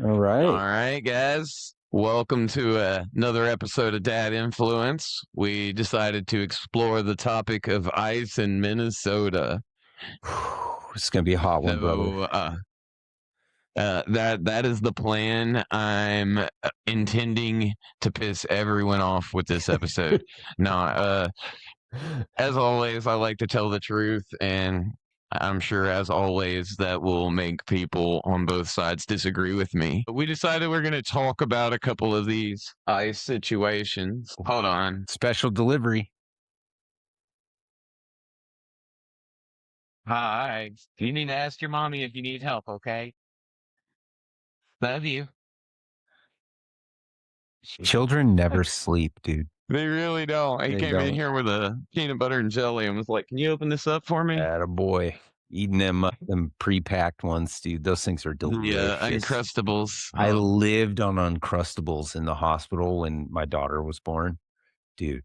All All right. right, guys. Welcome to another episode of Dad Influence. We decided to explore the topic of ice in Minnesota. It's going to be a hot one, brother. That is the plan. I'm intending to piss everyone off with this episode. Now, as always, I like to tell the truth, and I'm sure, as always, that will make people on both sides disagree with me. We decided we're going to talk about a couple of these ice situations. Hold on. Special delivery. Hi. You need to ask your mommy if you need help, okay? Love you. Children never sleep, dude. They really don't. He They came in don't. here with a peanut butter and jelly and was like, "Can you open this up for me?" Attaboy. Eating them pre-packed ones, dude. Those things are delicious. Yeah, Uncrustables. I lived on Uncrustables in the hospital when my daughter was born. Dude,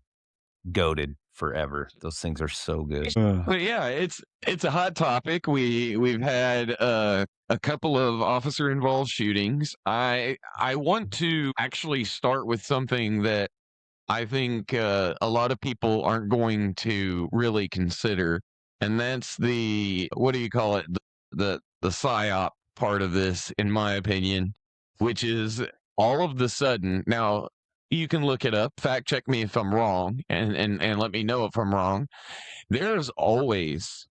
goated forever. Those things are so good. But yeah, it's a hot topic. We've had a couple of officer involved shootings. I want to actually start with something that I think a lot of people aren't going to really consider, and that's the, what do you call it? The psyop part of this, in my opinion, which is all of the sudden now. You can look it up, fact check me if I'm wrong, and let me know if I'm wrong. There's always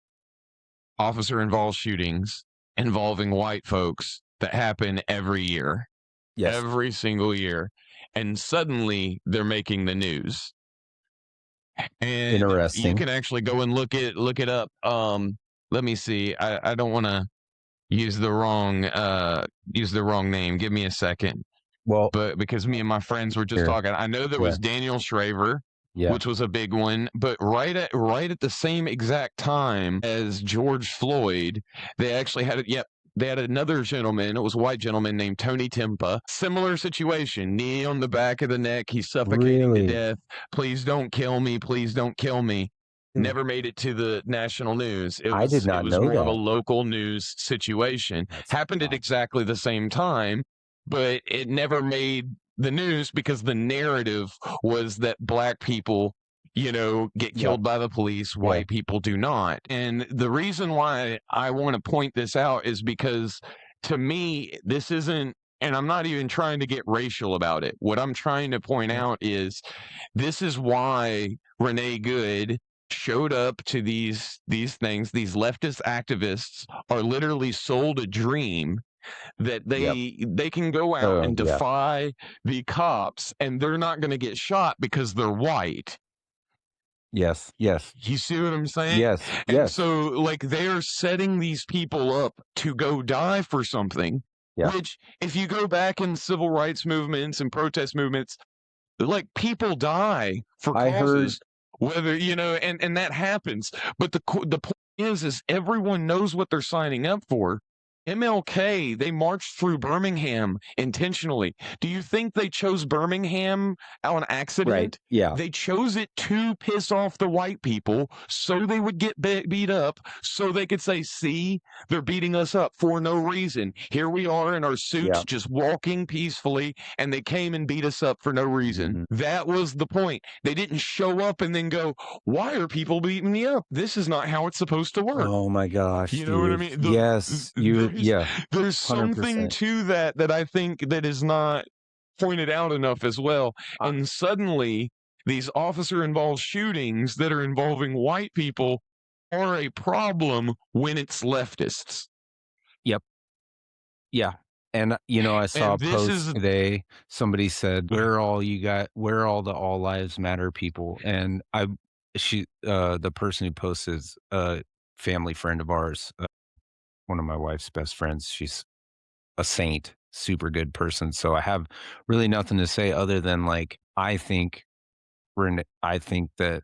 officer involved shootings involving white folks that happen every year, Yes. every single year. And suddenly they're making the news. And Interesting. you can actually go and look it up. Let me see. I don't want to use the wrong name. Give me a second. Well, But because me and my friends were just talking, I know there was Daniel Shraver, which was a big one. But right at the same exact time as George Floyd, they actually had it. Yep, they had another gentleman. It was a white gentleman named Tony Timpa. Similar situation, knee on the back of the neck. He's suffocating to death. Please don't kill me. Please don't kill me. Never made it to the national news. I did not it was know more that. of a local news situation. Happened at exactly the same time, but it never made the news because the narrative was that black people, get killed by the police, white people do not. And the reason why I want to point this out is because, to me, this isn't, and I'm not even trying to get racial about it. What I'm trying to point out is this is why Renee Good showed up to these things. These leftist activists are literally sold a dream that they can go out and defy the cops, and they're not going to get shot because they're white. Yes. You see what I'm saying? Yes. And so, like, they are setting these people up to go die for something, which, if you go back in civil rights movements and protest movements, like, people die for causes, whether, and that happens. But the point is everyone knows what they're signing up for. MLK, they marched through Birmingham intentionally. Do you think they chose Birmingham on accident? Right. Yeah. They chose it to piss off the white people so they would get beat up, so they could say, see, they're beating us up for no reason. Here we are in our suits just walking peacefully, and they came and beat us up for no reason. That was the point. They didn't show up and then go, why are people beating me up? This is not how it's supposed to work. Oh my gosh. You know what I mean? Yes. There's something to that I think that is not pointed out enough as well. And suddenly these officer involved shootings that are involving white people are a problem when it's leftists. Yep. Yeah. And I saw a post today. Somebody said, "Where are all the all lives matter people?" And the person who posted is a family friend of ours, one of my wife's best friends. She's a saint, super good person. So I have really nothing to say other than, like, I think that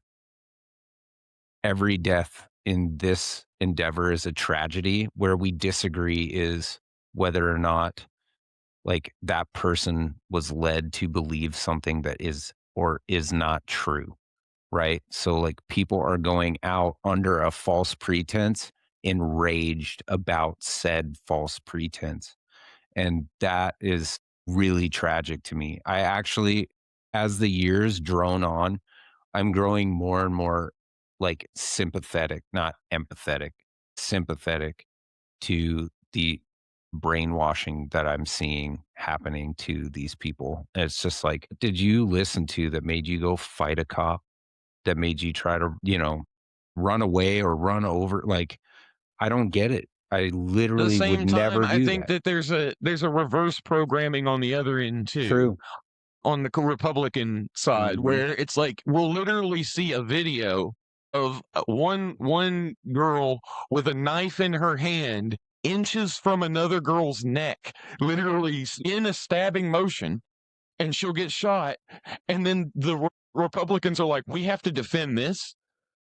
every death in this endeavor is a tragedy. Where we disagree is whether or not, like, that person was led to believe something that is or is not true, right? So, like, people are going out under a false pretense, enraged about said false pretense. and that is really tragic to me. I actually, as the years drone on, I'm growing more and more, like, sympathetic, not empathetic, sympathetic to the brainwashing that I'm seeing happening to these people. It's just like, did you listen to that made you go fight a cop, that made you try to, run away or run over? Like, I don't get it. I The literally would same time, never I do think that. that there's a reverse programming on the other end too, True. on the Republican side, Mhm. where it's like we'll literally see a video of one girl with a knife in her hand, inches from another girl's neck, literally in a stabbing motion, and she'll get shot. And then the Republicans are like, we have to defend this.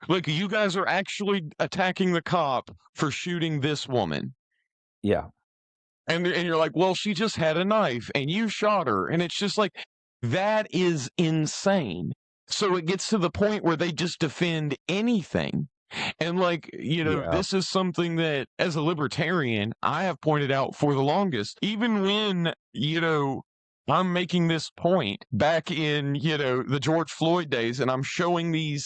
Like, you guys are actually attacking the cop for shooting this woman. Yeah. And you're like, well, she just had a knife and you shot her. And it's just like, that is insane. So it gets to the point where they just defend anything. And like, Yeah. this is something that as a libertarian, I have pointed out for the longest, even when, I'm making this point back in, the George Floyd days, and I'm showing the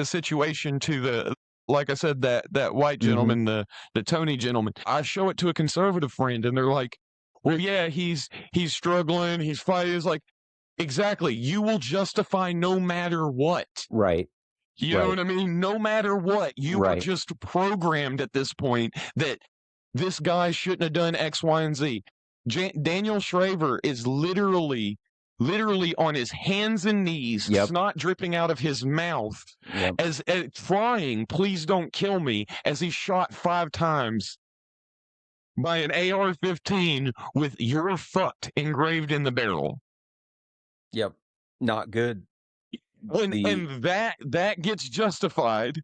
situation to like I said, that white Mhm. gentleman, the Tony gentleman. I show it to a conservative friend, and they're like, "Well, yeah, he's struggling, he's fighting." It's like, exactly. You will justify no matter what. Right. You know Right. what I mean? No matter what, you are Right. just programmed at this point that this guy shouldn't have done X, Y, and Z. Daniel Shraver is literally on his hands and knees, Yep. snot dripping out of his mouth, Yep. as crying, "Please don't kill me," as he's shot 5 times by an AR-15 with "You're fucked" engraved in the barrel. Yep. Not good. And The and that gets justified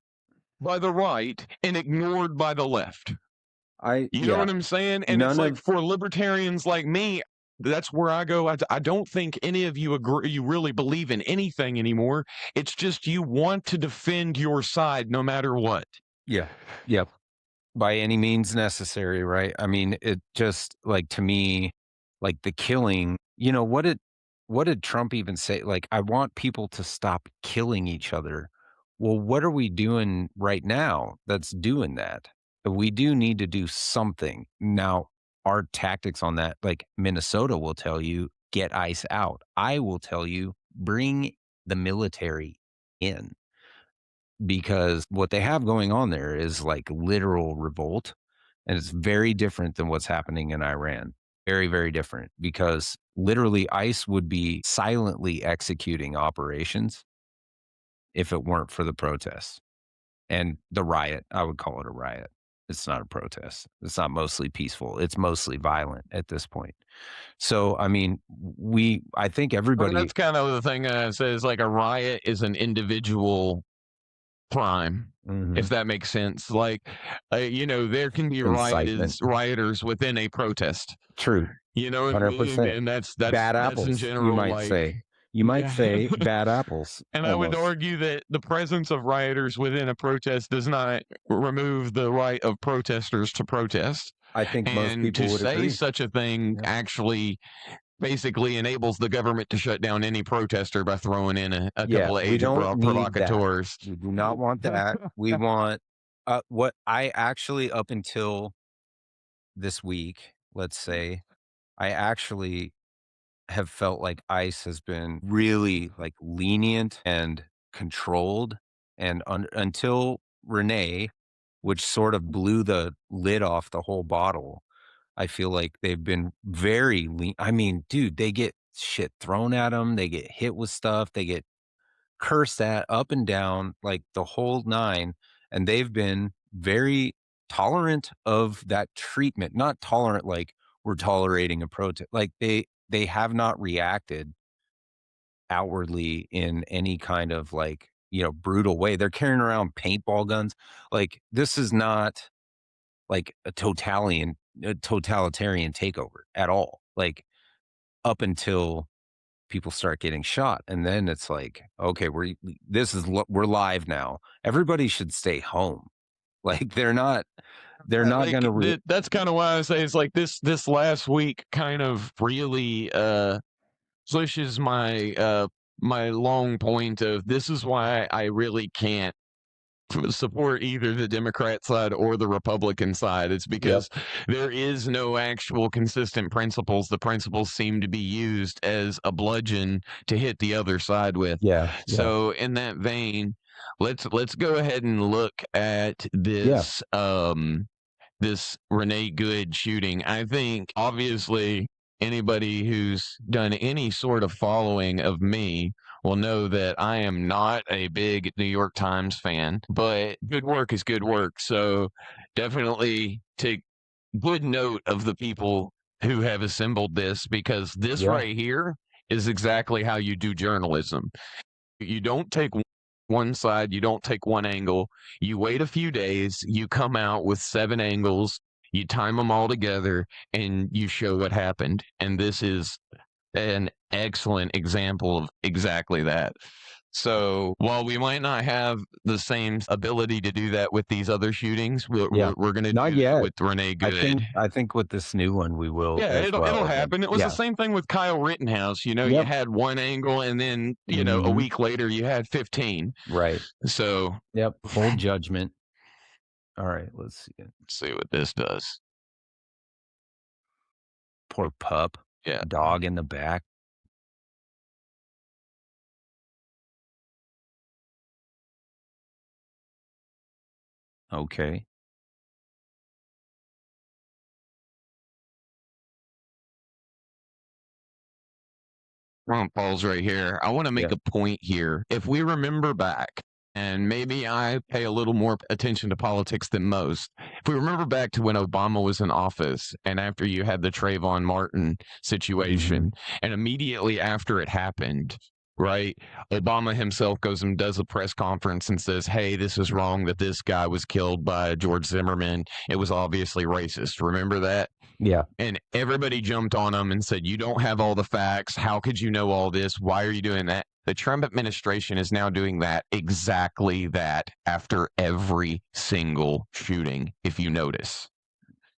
by the right and ignored by the left. You know yeah. what I'm saying? And it's None like of for libertarians like me, that's where I go. I don't think any of you agree, you really believe in anything anymore. It's just you want to defend your side no matter what. yeah. Yep. By any means necessary, right? I mean, it just like to me, like the killing, what did Trump even say? Like, I want people to stop killing each other. Well, what are we doing right now that's doing that? We do need to do something. Now, our tactics on that, like Minnesota will tell you, get ICE out. I will tell you, bring the military in, because what they have going on there is like literal revolt, and it's very different than what's happening in Iran. Very, very different, because literally ICE would be silently executing operations if it weren't for the protests and the riot. I would call it a riot. It's not a protest. It's not mostly peaceful. It's mostly violent at this point. So, I mean, I think I mean, everybody. that's kind of the thing says like a riot is an individual crime, if Mhm. that makes sense. Like, there can be Incitement. rioters within a protest. True. You know what I mean? 100%. And that's Bad that's in apples, you general, might like, say. You might yeah. say bad apples, And I would almost. argue that the presence of rioters within a protest does not remove the right of protesters to protest. I think most And to people would say agree. such a thing Yeah. actually basically enables the government to shut down any protester by throwing in a Yeah, couple of we agent don't need that. provocateurs. We do not want that. We want, what I actually, up until this week, let's say, I actually have felt like ICE has been really, like, lenient and controlled, and until Renee, which sort of blew the lid off the whole bottle, I feel like they've been very I mean, dude, they get shit thrown at them, they get hit with stuff, they get cursed at up and down, like the whole 9, and they've been very tolerant of that treatment. Not tolerant like we're tolerating a protest. Like they have not reacted outwardly in any kind of, like, brutal way. They're carrying around paintball guns. Like, this is not like a totalitarian takeover at all. Like, up until people start getting shot, and then it's like, okay, we're live now. Everybody should stay home. Like, they're not Like gonna that's kind of why I say it's like this last week kind of really pushes my my long point of this is why I really can't support either the Democrat side or the Republican side. It's Yep. because there is no actual consistent principles. The principles seem to be used as a bludgeon to hit the other side with. Yeah, yeah, So in that vein, let's go ahead and look at yeah, this Renee Good shooting. I think obviously anybody who's done any sort of following of me will know that I am not a big New York Times fan, but good work is good work. So definitely take good note of the people who have assembled this because this yeah, right here is exactly how you do journalism. You don't take one side, you don't take one angle. You wait a few days, you come out with 7 angles, you time them all together, and you show what happened. And this is an excellent example of exactly that. So while we might not have the same ability to do that with these other shootings, we're, yeah. we're, we're going to Not do that yet. with Renee I Good. think I think with this new one, we will Yeah, as it'll well, and then happen. It was the yeah. same thing with Kyle Rittenhouse. You know, you Yep. had one angle, and then a Mhm. week later you had 15. Right. So Yep. Hold judgment. Alright, let's see it. let's see what this does. Poor pup. Yeah. Dog in the back. Okay. I'm gonna pause right here. I want to make Yeah. a point here. If we remember back, and maybe I pay a little more attention to politics than most. If we remember back to when Obama was in office, and after you had the Trayvon Martin Mhm. situation, and immediately after it happened, right? Obama himself goes and does a press conference and says, "Hey, this is wrong that this guy was killed by George Zimmerman. It was obviously racist." Remember that? Yeah. And everybody jumped on him and said, "You don't have all the facts. How could you know all this? Why are you doing that?" The Trump administration is now doing that, exactly that, after every single shooting, if you notice.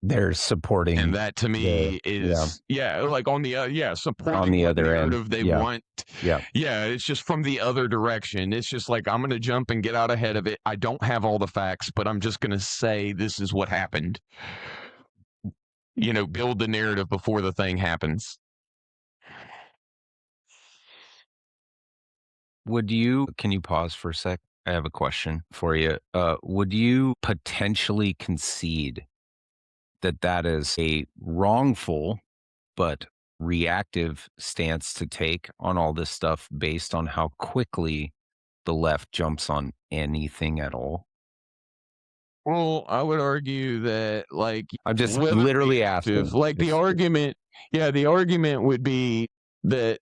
They're And supporting that to the me yeah, is, yeah, like on the, yeah, on supporting the what other end. narrative they Yeah, want. yeah. Yeah, it's just from the other direction. It's just like, I'm going to jump and get out ahead of it. I don't have all the facts, but I'm just going to say this is what happened. Build the narrative before the thing happens. Would you can you pause for a sec? I have a question for you. Would you potentially concede that that is a wrongful but reactive stance to take on all this stuff based on how quickly the left jumps on anything at all? Well, I would argue that, like, I'm just whether literally reactive, asking. like the argument, yeah, the argument would be that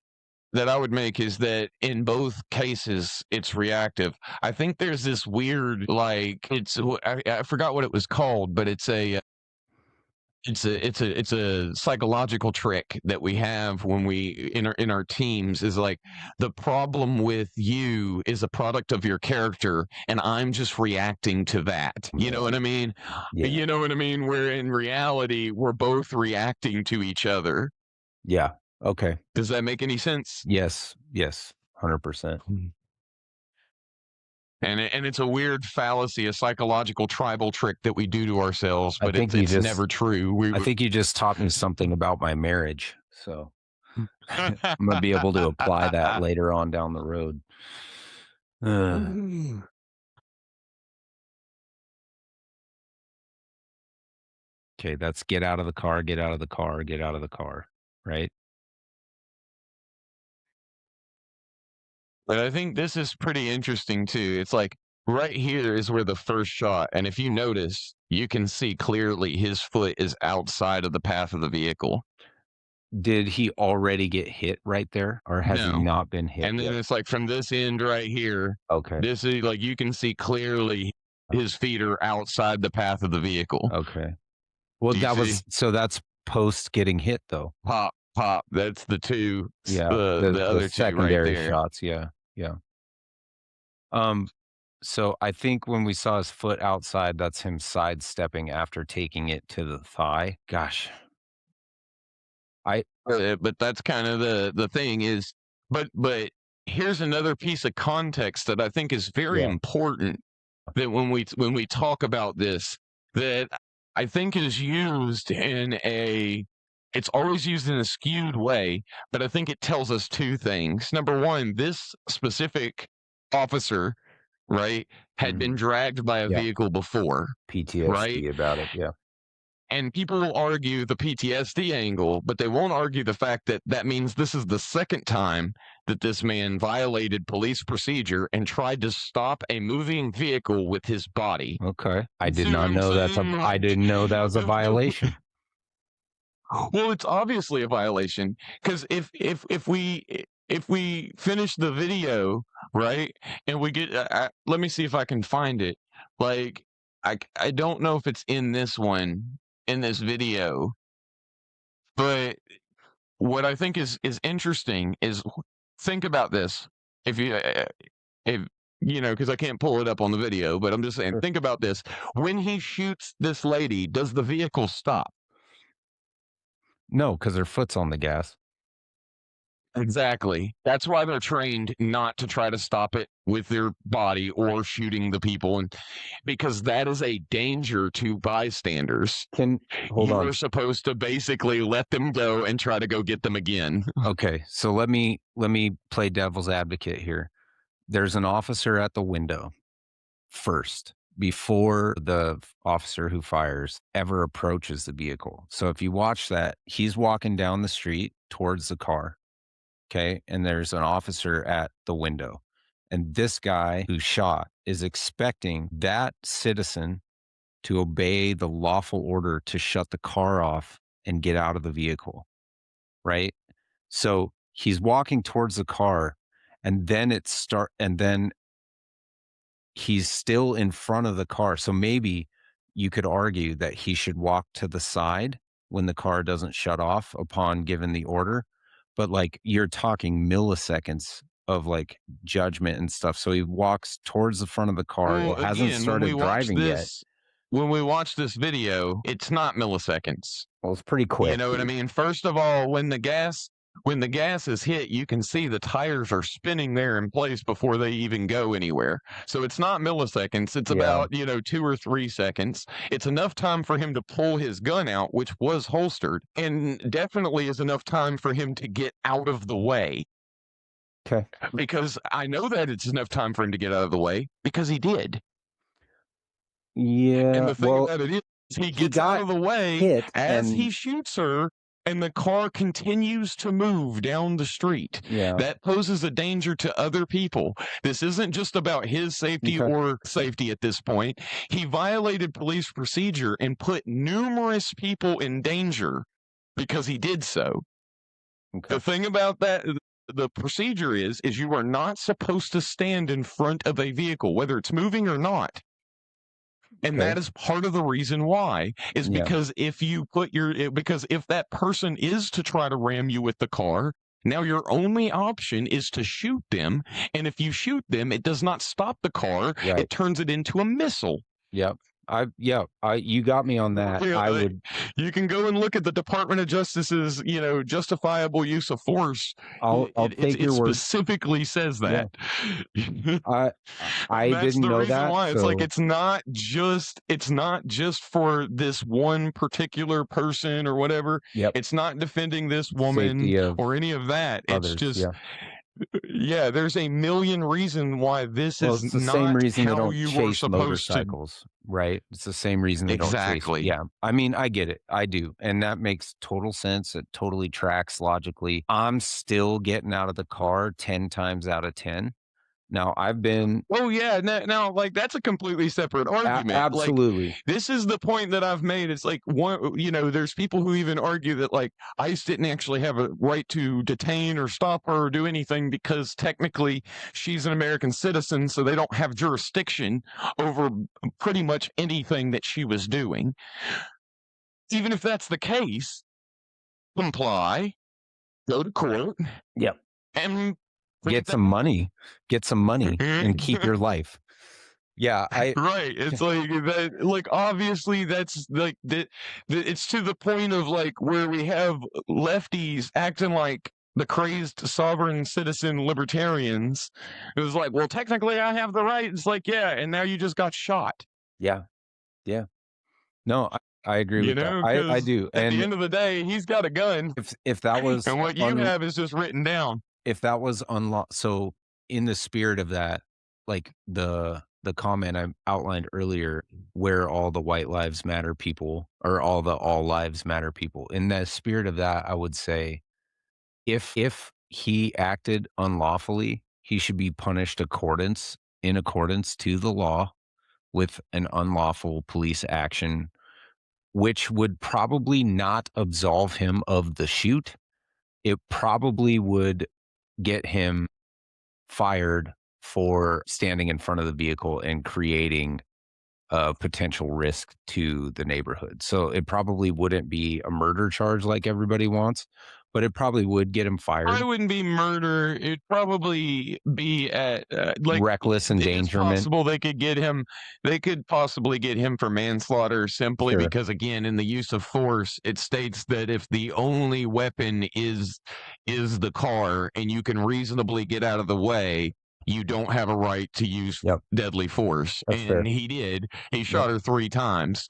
I would make is that in both cases it's reactive. I think there's this weird, like, I forgot what it was called, but it's a psychological trick that we have when we in our teams is like the problem with you is a product of your character and I'm just reacting to that. You know Yeah, what I mean? yeah, You know what I mean? Where in reality we're both reacting to each other. yeah. Okay. Does that make any sense? Yes, yes, 100%. Mhm. And it's a weird fallacy, a psychological tribal trick that we do to ourselves, I but think you it's just never true. I think you just taught me something about my marriage, so I'm gonna be able to apply that later on down the road. Ugh. Okay, that's get out of the car, get out of the car, get out of the car, right? But I think this is pretty interesting too. It's like right here is where the first shot, and if you notice, you can see clearly his foot is outside of the path of the vehicle. Did he already get hit right there, or has he No. not been hit And then yet? it's like from this end right here, Okay, this is like you can see clearly his feet are outside the path of the vehicle. okay. Well, Do you that see? was so that's post getting hit though. Pop, pop. That's the two, Yeah, the the other two right secondary there. shots, yeah, yeah. Um, So I think when we saw his foot outside, that's him sidestepping after taking it to the thigh. Gosh, I But that's kind of the thing is, but here's another piece of context that I think is very yeah. important, that when we talk about this, that I think is used in a it's always used in a skewed way, but I think it tells us two things. Number one, this specific officer, right, had been Mhm. dragged by a Yeah. vehicle before, right? PTSD about it. Yeah. And people will argue the PTSD angle, but they won't argue the fact that that means this is the second time that this man violated police procedure and tried to stop a moving vehicle with his body. Okay. I You did see what not I'm know saying? I Like, didn't know that was a violation. well, it's obviously a violation, because if we finish the video, right, and we get let me see if I can find it. Like, I don't know if it's in this one, in this video, but what I think is interesting is, think about this. If you if because I can't pull it up on the video, but I'm just saying, Sure. think about this. When he shoots this lady, does the vehicle stop? No, because her foot's on the gas. Exactly. That's why they're trained not to try to stop it with their body or shooting the people, and because that is a danger to bystanders. Can hold You on. are supposed to basically let them go and try to go get them again. Okay, so let me play devil's advocate here. There's an officer at the window first before the officer who fires ever approaches the vehicle. So if you watch that, he's walking down the street towards the car, okay? And there's an officer at the window. And this guy who shot is expecting that citizen to obey the lawful order to shut the car off and get out of the vehicle, right? So he's walking towards the car and then he's still in front of the car. So maybe you could argue that he should walk to the side when the car doesn't shut off upon given the order. But like you're talking milliseconds of like judgment and stuff. So he walks towards the front of the car. Well, It hasn't again, started driving yet. when we watch this video, it's not milliseconds. Well, it's pretty You quick. know what I mean? First of all, when the gas is hit, you can see the tires are spinning there in place before they even go anywhere. So it's not milliseconds. It's Yeah. about, 2 or 3 seconds. It's enough time for him to pull his gun out, which was holstered, and definitely is enough time for him to get out of the way. Okay. Because I know that it's enough time for him to get out of the way, because he did. And Yeah. the thing Well, about it is, he he gets out got of the way hit as he and shoots her, and the car continues to move down the street. yeah. That poses a danger to other people. This isn't just about his safety Okay. or safety at this point. He violated police procedure and put numerous people in danger because he did so. Okay. The thing about that, the procedure is you are not supposed to stand in front of a vehicle, whether it's moving or not. And Okay. that is part of the reason why, is Yeah. because because if that person is to try to ram you with the car, now your only option is to shoot them. And if you shoot them, it does not stop the car. Right. It turns it into a missile. Yep. I you got me on that. You know, I like, would you can go and look at the Department of Justice's, justifiable use of force. I'll take It your word. specifically says Yeah. that. I And I that's didn't the know reason that, why. It's like, so it's not just for this one particular person or whatever. yep. It's not defending this woman Safety of or any of that. It's others, just, yeah. yeah, there's a million reasons why this Well, is it's the same not reason they how don't you were chase supposed to. motorcycles, right? It's the same reason they don't chase Exactly. yeah. I mean, I get it. I do, and that makes total sense. It totally tracks logically. I'm still getting out of the car 10 times out of 10. Now, I've been Oh yeah, now, like, that's a completely separate argument. Like, absolutely. this is the point that I've made. It's like, there's people who even argue that, like, ICE didn't actually have a right to detain or stop her or do anything because technically she's an American citizen, so they don't have jurisdiction over pretty much anything that she was doing. Even if that's the case, comply, go to court, Yep. and Get forget some money. Get some money and keep that. your life. Yeah, I Right. It's like that. Like obviously, that's like it's to the point of like where we have lefties acting like the crazed sovereign citizen libertarians. It was like, well, technically, I have the right. It's like, yeah, and now you just got shot. yeah, yeah. No, I agree You with that. know, I because do, at the and end of the day, he's got a gun, if that was and what you un have is just written down. if that was unlo so in the spirit of that, like, the comment I outlined earlier, where all the white lives matter people or all the all lives matter people, in the spirit of that, I would say, if he acted unlawfully, he should be punished in accordance to the law with an unlawful police action, which would probably not absolve him of the shoot. It probably would get him fired for standing in front of the vehicle and creating a potential risk to the neighborhood. So it probably wouldn't be a murder charge like everybody wants, but it probably would get him Probably fired. wouldn't be murder. It'd probably be at like Reckless it's endangerment. possible they could get him. They could possibly get him for manslaughter simply Sure. because, again, in the use of force, it states that if the only weapon is the car and you can reasonably get out of the way, you don't have a right to use Yep. deadly force. That's And fair. he did. He Yep. shot her 3 times.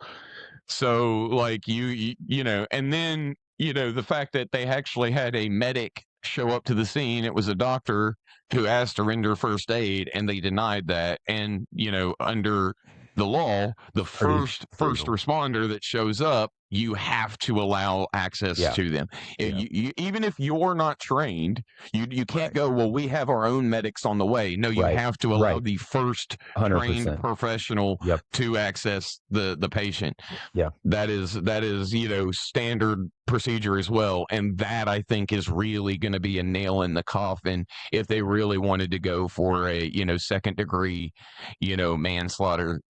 So, like, you know, and then, you know, the fact that they actually had a medic show up to the scene, it was a doctor who asked to render first aid, and they denied that. And, you know, under the law, the Pretty first brutal. responder that shows up, you have to allow access Yeah. to them. Yeah. Even if you're not trained, you can't Right. go, well, we have our own medics on the way. No, you Right. have to allow Right. the first trained 100%. professional Yep. to access the patient. Yeah. That is, you know, standard procedure as well, and that I think is really going to be a nail in the coffin if they really wanted to go for a, you know, second degree, you know, manslaughter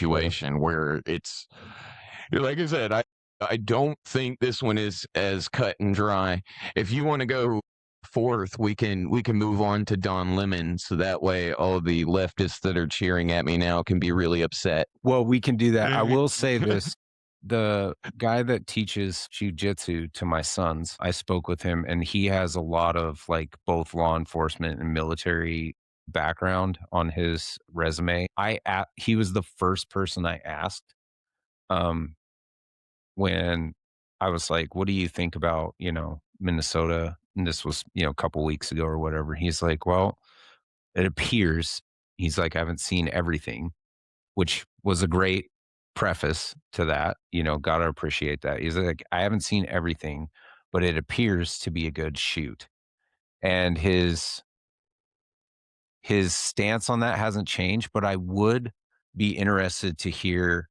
Sure. situation where it's like I said, I don't think this one is as cut and dry. If you want to go forth, we can move on to Don Lemon, so that way all of the leftists that are cheering at me now can be really upset. Well, we can do that. I will say this, the guy that teaches jujitsu to my sons, I spoke with him and he has a lot of like both law enforcement and military background on his resume. He was the first person I asked um when I was like, "What do you think about, Minnesota?" And this was, a couple weeks ago or whatever. He's like, "Well, it appears," he's like, "I haven't seen everything," which was a great preface to that, gotta appreciate that. He's like, "I haven't seen everything, but it appears to be a good shoot." And his stance on that hasn't changed, but I would be interested to hear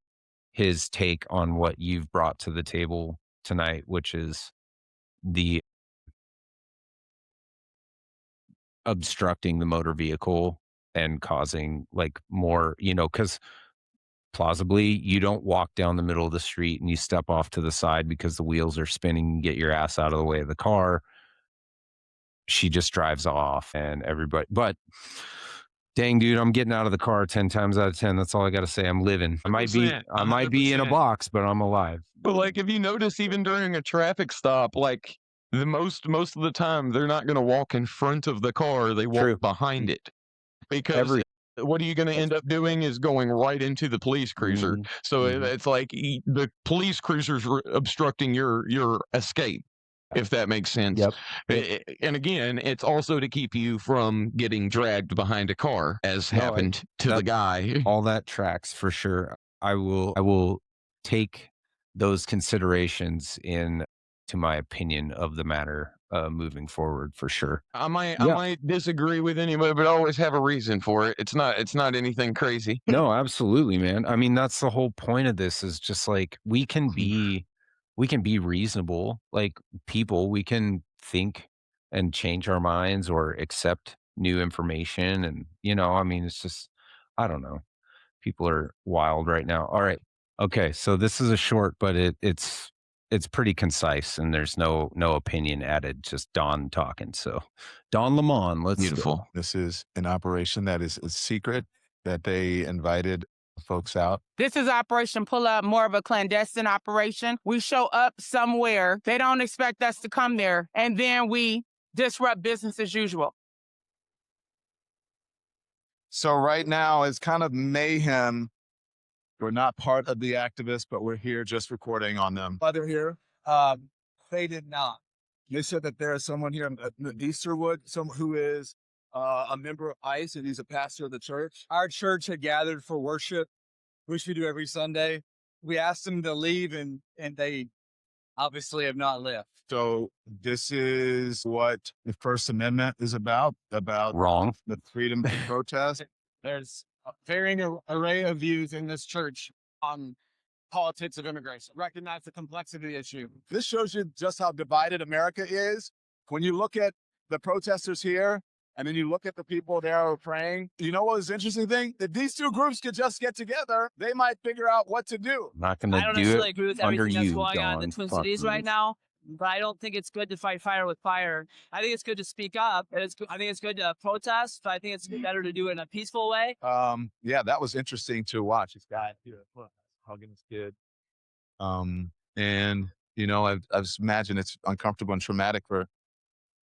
his take on what you've brought to the table tonight, which is the obstructing the motor vehicle and causing, like, more, because plausibly, you don't walk down the middle of the street and you step off to the side because the wheels are spinning and get your ass out of the way of the car. She just drives off and everybody, but dang, dude, I'm getting out of the car 10 times out of 10. That's all I gotta say. I'm living. I might be 100%, I might be in a 100%. box, but I'm alive. But like, if you notice, even during a traffic stop, like the most of the time, they're not going to walk in front of the car; they walk True. behind Mm. it because Every what are you going to That's end up doing is going right into the police cruiser. Mhm. So Mhm. it's like the police cruiser's obstructing your escape, if that makes sense. Yep. Yep. And again, it's also to keep you from getting dragged behind a car, as No, happened to the that guy. all that tracks for sure. I will take those considerations in to my opinion of the matter, moving forward for sure. I Yeah. might disagree with anybody, but I always have a reason for it. It's not anything crazy. No, absolutely, man. I mean, that's the whole point of this is just like we can be reasonable, like people, we can think and change our minds or accept new information and, I mean, it's just I don't know. People are wild right now. All right. Okay, so this is a short, but it's pretty concise and there's no opinion added, just Don talking. So, Don Lemon, let's go. Beautiful. This is an operation that is a secret that they invited folks out? This is Operation Pull Up, more of a clandestine operation. We show up somewhere. They don't expect us to come there. And then we disrupt business as usual. So right now it's kind of mayhem. We're not part of the activists, but we're here just recording on them. Why they're here? They did not. They said that there is someone here at Easterwood, someone who is a member of ICE, and he's a pastor of the church. Our church had gathered for worship, which we do every Sunday. We asked them to leave, and they obviously have not left. So this is what the First Amendment is about Wrong. the freedom to protest. There's a varying array of views in this church on politics of immigration. Recognize the complexity of the issue. This shows you just how divided America is. When you look at the protesters here, and then you look at the people there who are praying, you know what was the interesting thing? If these two groups could just get together, they might figure out what to do. Not going to I don't do necessarily it agree with under everything that's you, going on in the Don. Twin Fuck Cities you. right now, but I don't think it's good to fight fire with fire. I think it's good to speak up. And I think it's good to protest, but I think it's better to do it in a peaceful way. Yeah, that was interesting to watch. This guy here, hugging his kid. And you know, I just imagine it's uncomfortable and traumatic for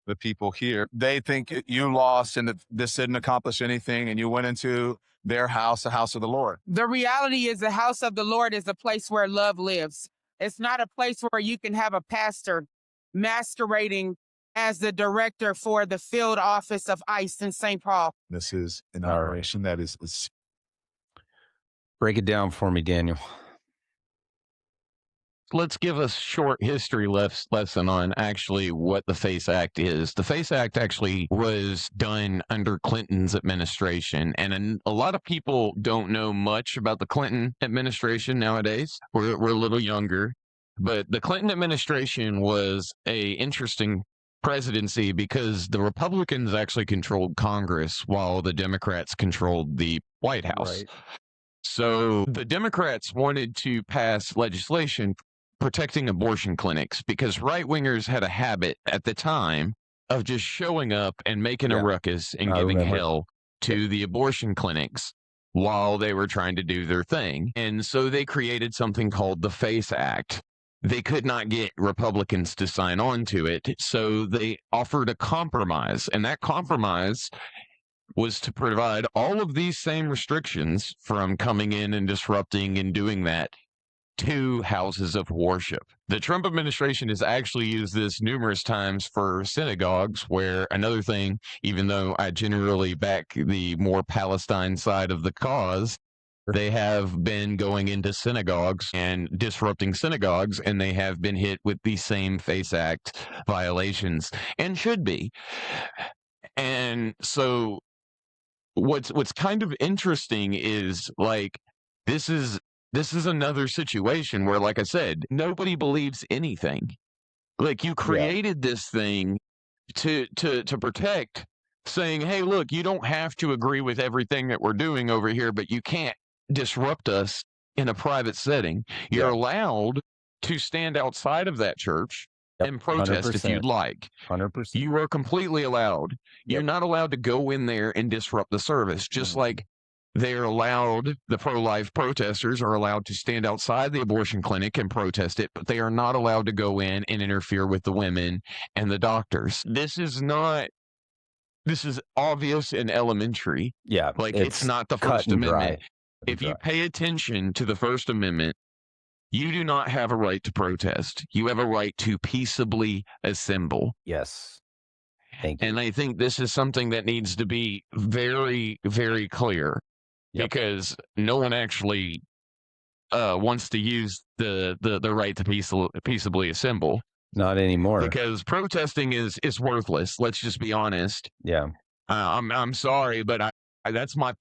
the people here. They think you lost and that this didn't accomplish anything, and you went into their house, the house of the Lord. The reality is the house of the Lord is a place where love lives. It's not a place where you can have a pastor masquerading as the director for the field office of ICE in St. Paul. This is an All right. operation that is Break it down for me, Daniel. Let's give a short history lesson on actually what the FACE Act is. The FACE Act actually was done under Clinton's administration, and a lot of people don't know much about the Clinton administration nowadays. We're a little younger, but the Clinton administration was a interesting presidency because the Republicans actually controlled Congress while the Democrats controlled the White House. Right. So the Democrats wanted to pass legislation protecting abortion clinics because right-wingers had a habit at the time of just showing up and making a ruckus and I giving remember. hell to the abortion clinics while they were trying to do their thing. And so they created something called the FACE Act. They could not get Republicans to sign on to it, so they offered a compromise, and that compromise was to provide all of these same restrictions from coming in and disrupting and doing that to houses of worship. The Trump administration has actually used this numerous times for synagogues, where another thing, even though I generally back the more Palestine side of the cause, they have been going into synagogues and disrupting synagogues, and they have been hit with the same FACE Act violations and should be. And so what's kind of interesting is like this is another situation where, like I said, nobody believes anything. Like you created this thing to protect, saying, hey, look, you don't have to agree with everything that we're doing over here, but you can't disrupt us in a private setting. You're allowed to stand outside of that church and protest 100%. if you'd like. 100%. You are completely allowed. You're not allowed to go in there and disrupt the service, just like they're allowed, the pro-life protesters are allowed to stand outside the abortion clinic and protest it, but they are not allowed to go in and interfere with the women and the doctors. This is obvious and elementary. Yeah. Like it's not the cut First and dry. Amendment. If you pay attention to the First Amendment, you do not have a right to protest. You have a right to peaceably assemble. Yes. Thank you. And I think this is something that needs to be very, very clear. Yep. Because no one actually wants to use the right to peaceably assemble. Not anymore. Because protesting is worthless. Let's just be honest. Yeah. I'm sorry, but that's my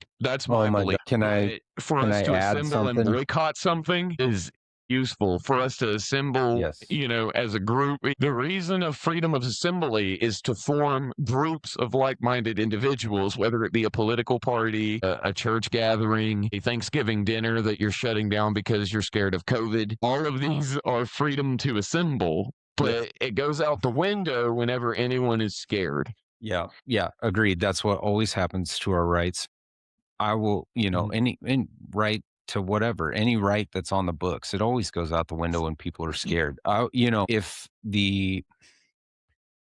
belief. God. For can us I to add assemble and something? boycott something is useful. For us to assemble, as a group. The reason of freedom of assembly is to form groups of like-minded individuals, whether it be a political party, a church gathering, a Thanksgiving dinner that you're shutting down because you're scared of COVID. All of these are freedom to assemble, but it goes out the window whenever anyone is scared. Yeah. Agreed. That's what always happens to our rights. I will, Mhm. any right to whatever, any right that's on the books, it always goes out the window when people are scared. If the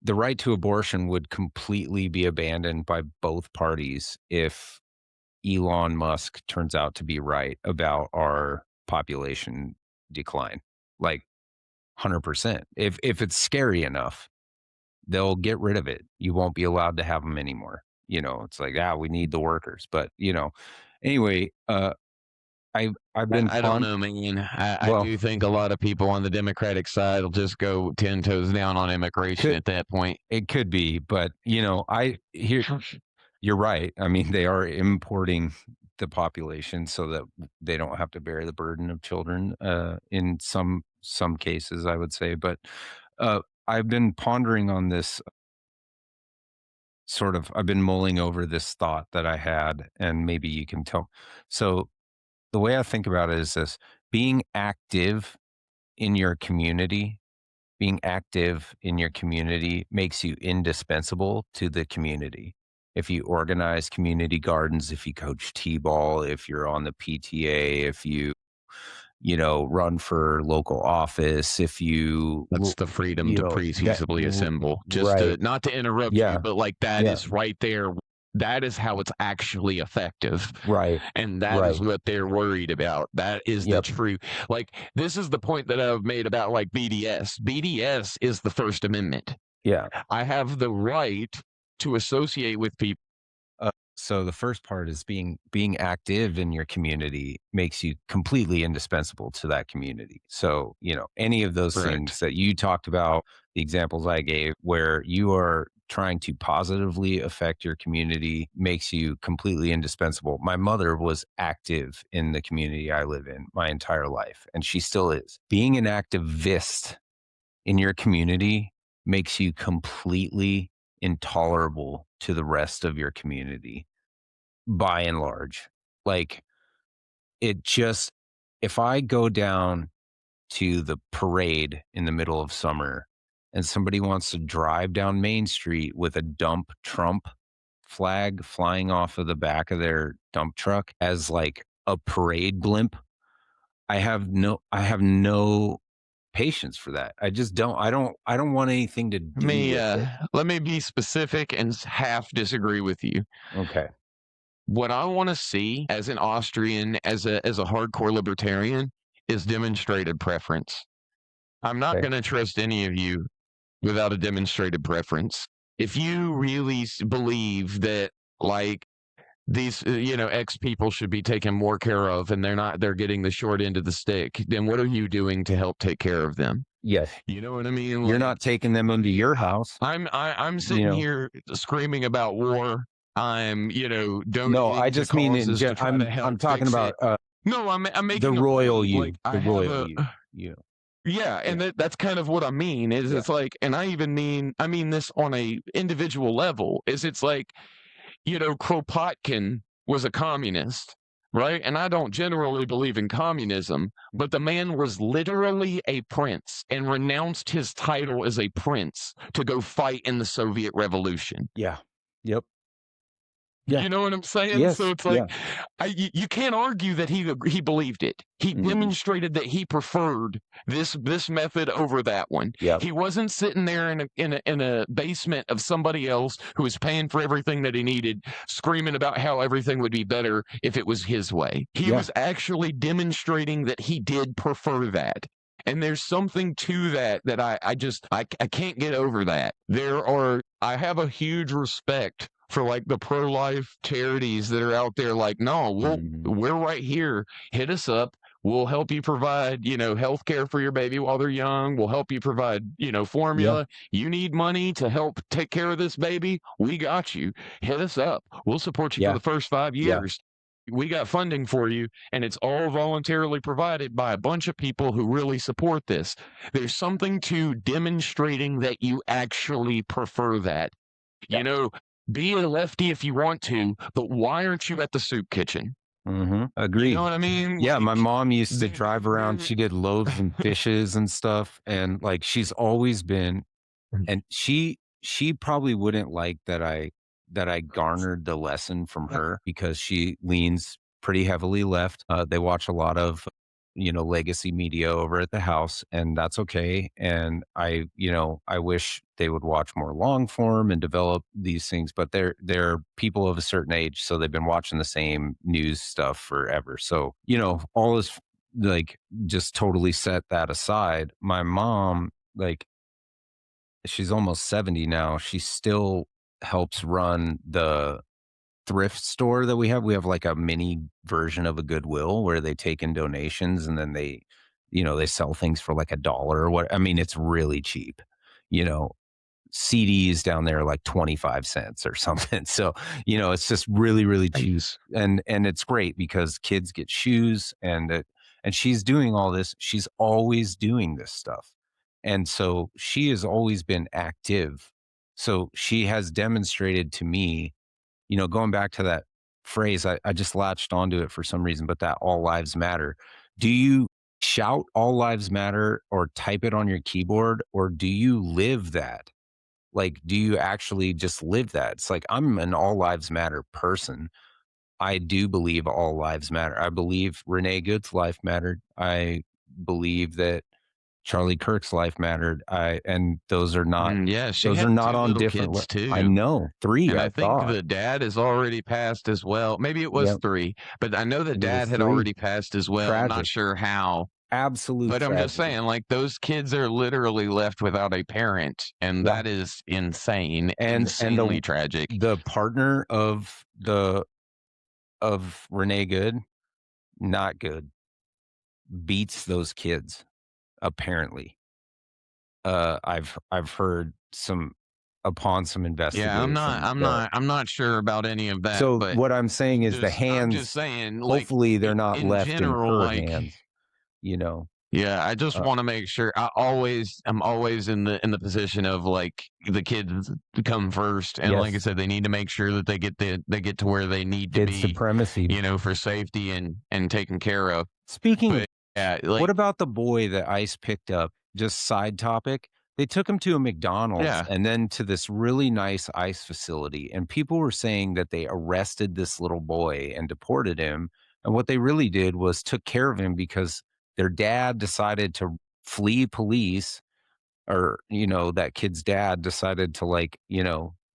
right to abortion would completely be abandoned by both parties if Elon Musk turns out to be right about our population decline, like 100%. If it's scary enough, they'll get rid of it. You won't be allowed to have them anymore. It's like, we need the workers. But, anyway, I've been I don't know, man. I well, do think a lot of people on the Democratic side will just go 10 toes down on immigration could at that point. it could be, but I here you're right. I mean, they are importing the population so that they don't have to bear the burden of children, in some cases, I would say. But I've been pondering on this I've been mulling over this thought that I had, and maybe you can tell. So the way I think about it is this: being active in your community, being active in your community makes you indispensable to the community. If you organize community gardens, if you coach t-ball, if you're on the PTA, if you run for local office, if That's the freedom to that peaceably assemble. Just to right. not to interrupt you, Yeah. but like that Yeah. is right there. That is how it's actually effective. Right. And that is Right. what they're worried about. That is the Yep. true. Like, this is the point that I've made about like BDS. BDS is the First Amendment. Yeah. I have the right to associate with people. So the first part is being active in your community makes you completely indispensable to that community. So, any of those Correct. things that you talked about, the examples I gave, where you are trying to positively affect your community makes you completely indispensable. My mother was active in the community I live in my entire life, and she still is. Being an activist in your community makes you completely intolerable to the rest of your community by and large. Like, it just if I go down to the parade in the middle of summer and somebody wants to drive down Main Street with a dump Trump flag flying off of the back of their dump truck as like a parade blimp, I have no patience for that. I just don't. I don't want anything to do with it. Let me be specific and half disagree with you. Okay. What I want to see as an Austrian, as a hardcore libertarian, is demonstrated preference. I'm not Okay. going to trust any of you without a demonstrated preference. If you really believe that, like, these ex people should be taken more care of and they're getting the short end of the stick, then what are you doing to help take care of them? Yes. You know what I mean? You're Like, not taking them into your house. I'm You sitting know. here screaming about war. I'm No, I donating to just mean causes to try to I'm help talking fix about it. No, I'm the making a royal point. Like, you, I the have royal a you. You know. yeah, and Yeah. that's kind of what I mean. Is Yeah. it's like, and I mean this on a individual level. Is it's like, Kropotkin was a communist, right? And I don't generally believe in communism, but the man was literally a prince and renounced his title as a prince to go fight in the Soviet Revolution. Yeah. Yep. Yeah. You know what I'm saying? So Yes. it's like, Yeah. you can't argue that he believed it. He Mhm. demonstrated that he preferred this method over that one. Yep. He wasn't sitting there in a basement of somebody else who was paying for everything that he needed, screaming about how everything would be better if it was his way. He Yeah. was actually demonstrating that he did prefer that. And there's something to that I can't get over that. I have a huge respect for like the pro-life charities that are out there. Like, no, Mhm. we're right here. Hit us up. We'll help you provide, health care for your baby while they're young. We'll help you provide, Yeah. formula. You need money to help take care of this baby. We got you. Hit us up. We'll support you for Yeah. the first 5 Yeah. years. We got funding for you, and it's all voluntarily provided by a bunch of people who really support this. There's something to demonstrating that you actually prefer that. Yeah. You know, be a lefty if you want to, but why aren't you at the soup kitchen? You know Agreed. what I mean? Yeah, my Like, mom used to there, drive around. there, She did loaves and fishes and stuff, and like she's always been. And she probably wouldn't like that I that I garnered the lesson from her because she leans pretty heavily left. They watch a lot of, legacy media over at the house, and that's okay. And I wish they would watch more long form and develop these things, but they're people of a certain age, so they've been watching the same news stuff forever. So, all this like just totally set that aside. My mom, like she's almost 70 now. She still helps run the thrift store that we have. We have like a mini version of a Goodwill where they take in donations and then they sell things for like $1 or what. I mean, it's really cheap. You know, CDs down there like 25 cents or something. So, it's just really, really cheap. Nice. And it's great because kids get shoes and she's doing all this. She's always doing this stuff. And so she has always been active. So she has demonstrated to me, going back to that phrase, I just latched onto it for some reason, but that all lives matter. Do you shout all lives matter or type it on your keyboard, or do you live that? Like, do you actually just live that? It's like, I'm an all lives matter person. I do believe all lives matter. I believe Renee Good's life mattered. I believe that Charlie Kirk's life mattered. And Yeah, she those are had not 2 on little different kids I too, know, 3, and I I think thought. the dad has already passed as well. Maybe it was Yep, 3, but I know the it was dad had 3. already passed as well. I'm not Tragic. sure how, Absolute but I'm just tragedy. saying, like, those kids are literally left without a parent, and Yeah. that is insane, And insanely tragic. the partner of Renee Good, not good. Beats those kids, apparently. I've heard upon some Yeah, investigation that I'm not sure about any of that, so but what I'm saying is the I'm just hands, saying, like, hopefully, they're not in left in general, her like, hands, you know? yeah, I just Uh, want to make sure. I'm always in the position of like the kids come first, and like I yes, said, they need to make sure that they get to where they need to kid be, supremacy. for safety and taken care of. Speaking of But yeah, what like about the boy that ICE picked up? Just side topic. They took him to a McDonald's yeah, and then to this really nice ICE facility, and people were saying that they arrested this little boy and deported him. And what they really did was took care of him because their dad decided to flee police, or that kid's dad decided to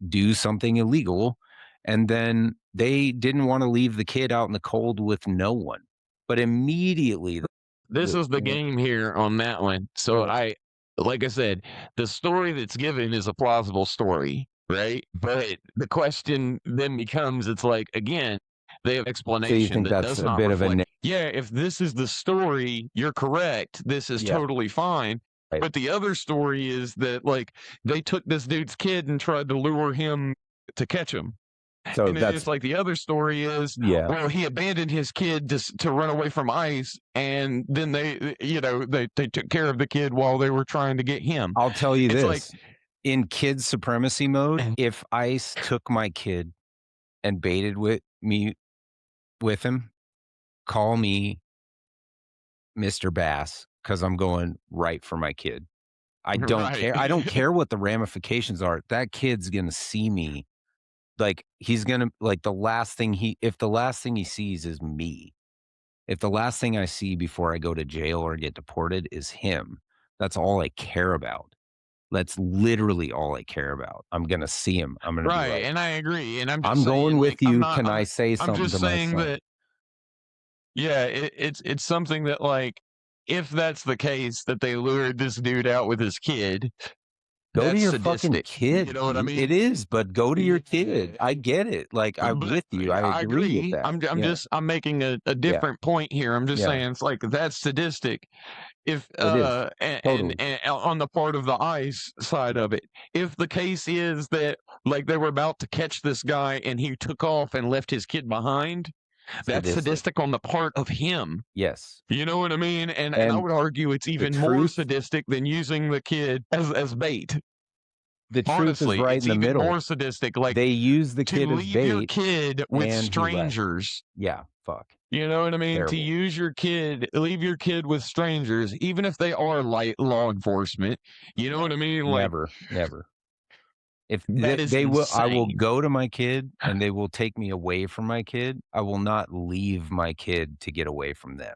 do something illegal, and then they didn't want to leave the kid out in the cold with no one. But immediately this the, is the game here on that one. So the like I said, the story that's given is a plausible story, right? But the question then becomes, it's like, again, they have so you explanation think that that's does a not bit of a reflect. Yeah, if this is the story, you're correct. This is yeah, totally fine. right. But the other story is that like they took this dude's kid and tried to lure him to catch him. So And that's it's like the other story is, yeah. well, he abandoned his kid to run away from ICE, and then they took care of the kid while they were trying to get him. I'll tell you It's like, this, in kid supremacy mode, if ICE took my kid and baited with him, call me Mr. Bass, because I'm going right for my kid. I don't right. care. I don't care what the ramifications are. That kid's gonna see me. Like, he's gonna like, the last thing he if the last thing he sees is me, if the last thing I see before I go to jail or get deported is him, that's all I care about. That's literally all I care about. I'm gonna see him. I'm gonna be Right, like, and I agree, and I'm just "I'm going saying, like, with you. Can I say I'm something just to my saying son?" that, yeah, it's something that, like, if that's the case that they lured this dude out with his kid, Go to that's your fucking sadistic, you kid, know what I dude. mean? It is, but go to your kid. Yeah. I get it. Like, I'm But with you. I I agree with agree. that. Yeah. I'm making a Yeah. different point here. I'm just Yeah. saying it's like that's sadistic. If It is. Totally. and on the part of the ICE side of it, if the case is that like they were about to catch this guy and he took off and left his kid behind, that's Sadistic. sadistic on the part of him. Yes. You know what I mean? And I And would argue it's the even more truth sadistic than using the kid as bait. the truth is Honestly, right it's in the even more middle. sadistic. Like They use the to kid as leave your bait, kid with and he left. strangers. Yeah. Fuck. You know what I mean? To Terrible. use your kid, leave your kid with strangers, even if they are light law enforcement. You know what I mean? Like, Never. Never. If That is they will, I will insane. go to my kid and they will take me away from my kid. I will not leave my kid to get away from them.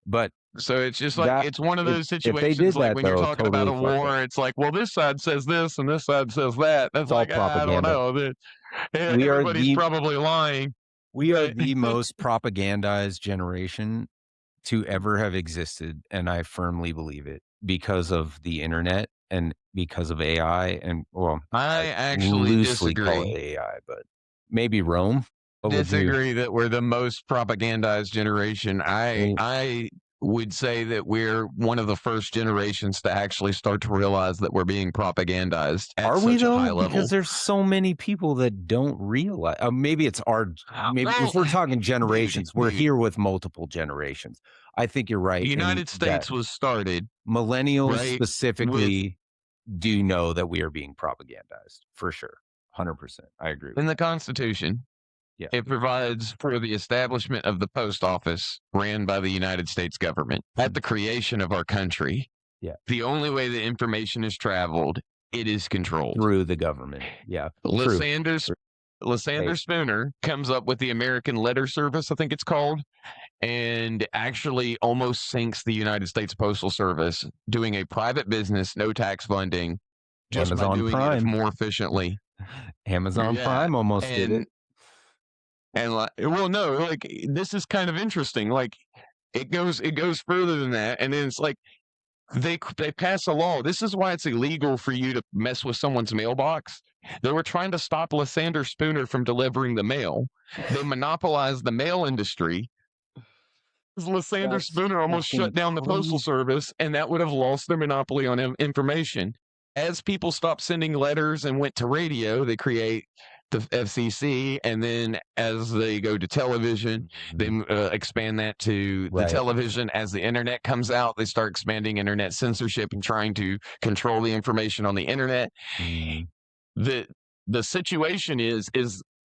But So it's just like that it's one of those if they situations did like that when you're though, talking about totally a fucked up. war, it's like, well, this side says this and this side says that. That's It's all like, I don't propaganda. know. We are Everybody's the probably lying. we are But the most propagandized generation to ever have existed, and I firmly believe it because of the internet and because of AI and, well, I I actually loosely call it disagree. AI, but maybe Rome? What would you Disagree that we're the most propagandized generation. eh, I would say that we're one of the first generations to actually start to realize that we're being propagandized at are we such a high though? Because level. there's so many people that don't realize maybe it's our maybe if Well, we're talking dude, generations, we're dude, here with multiple generations. I think you're the right in United that States was started millennials right with specifically do know that we are being propagandized for sure. 100%. I agree with in the that. Constitution. Yeah. It provides for the establishment of the post office ran by the United States government. At the creation of our country, Yeah. the only way that information is traveled, it is controlled. Through the government. Yeah. True. Lysander, True. Lysander Hey, Spooner comes up with the American Letter Service, I think it's called, and actually almost sinks the United States Postal Service doing a private business, no tax funding, just by Amazon doing it Prime. more efficiently. Amazon Yeah. Prime almost did it. And like, well, no, like this is kind of interesting. Like it goes further than that, and then it's like they pass a law. This is why it's illegal for you to mess with someone's mailbox. They were trying to stop Lysander Spooner from delivering the mail. They monopolized the mail industry. Lysander That's Spooner almost shut fucking down the postal crazy. service, and that would have lost their monopoly on information. As people stopped sending letters and went to radio, they create the FCC, and then as they go to television, they expand that to the Right. television. As the internet comes out, they start expanding internet censorship and trying to control the information on the internet. Mm, the The situation is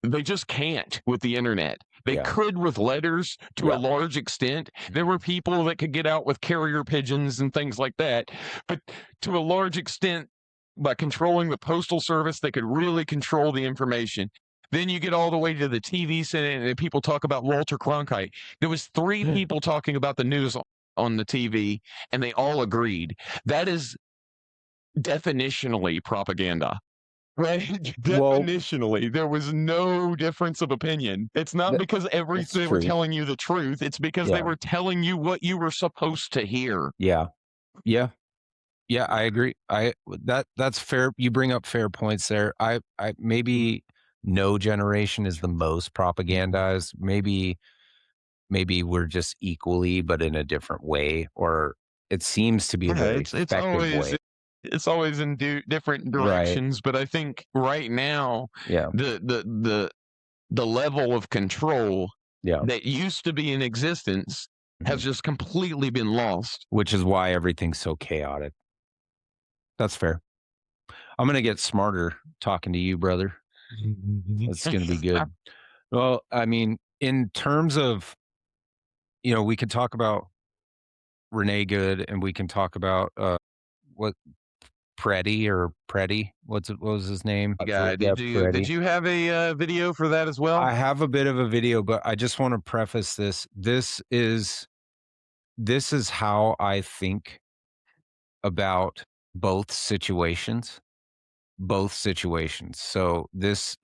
they just can't with the internet. They yeah. could with letters to a Yeah. large extent. There were people that could get out with carrier pigeons and things like that, but to a large extent, by controlling the postal service, they could really control the information. Then you get all the way to the TV set, and people talk about Walter Cronkite. There was three people talking about the news on the TV, and they all agreed. That is definitionally propaganda. Right? Well, Definitionally, there was no difference of opinion. It's not that, because that's they were true. telling you the truth. It's because they Yeah. were telling you what you were supposed to hear. Yeah. Yeah. Yeah, I agree. That's fair. You bring up fair points there. I maybe no generation is the most propagandized. Maybe we're just equally, but in a different way, or it seems to be a Yeah, very it's effective always way. it's always in different Right. directions, but I think right now Yeah. the level of control Yeah. that used to be in existence Mhm. has just completely been lost. Which is why everything's so chaotic. That's fair. I'm gonna get smarter talking to you, brother. It's gonna be good. Well, I mean, in terms of, we could talk about Renee Good and we can talk about what Preddy. What was his name? Guy, Yeah, did Preddy. you have a video for that as well? I have a bit of a video, but I just want to preface this. This is how I think about both situations. Both situations. So this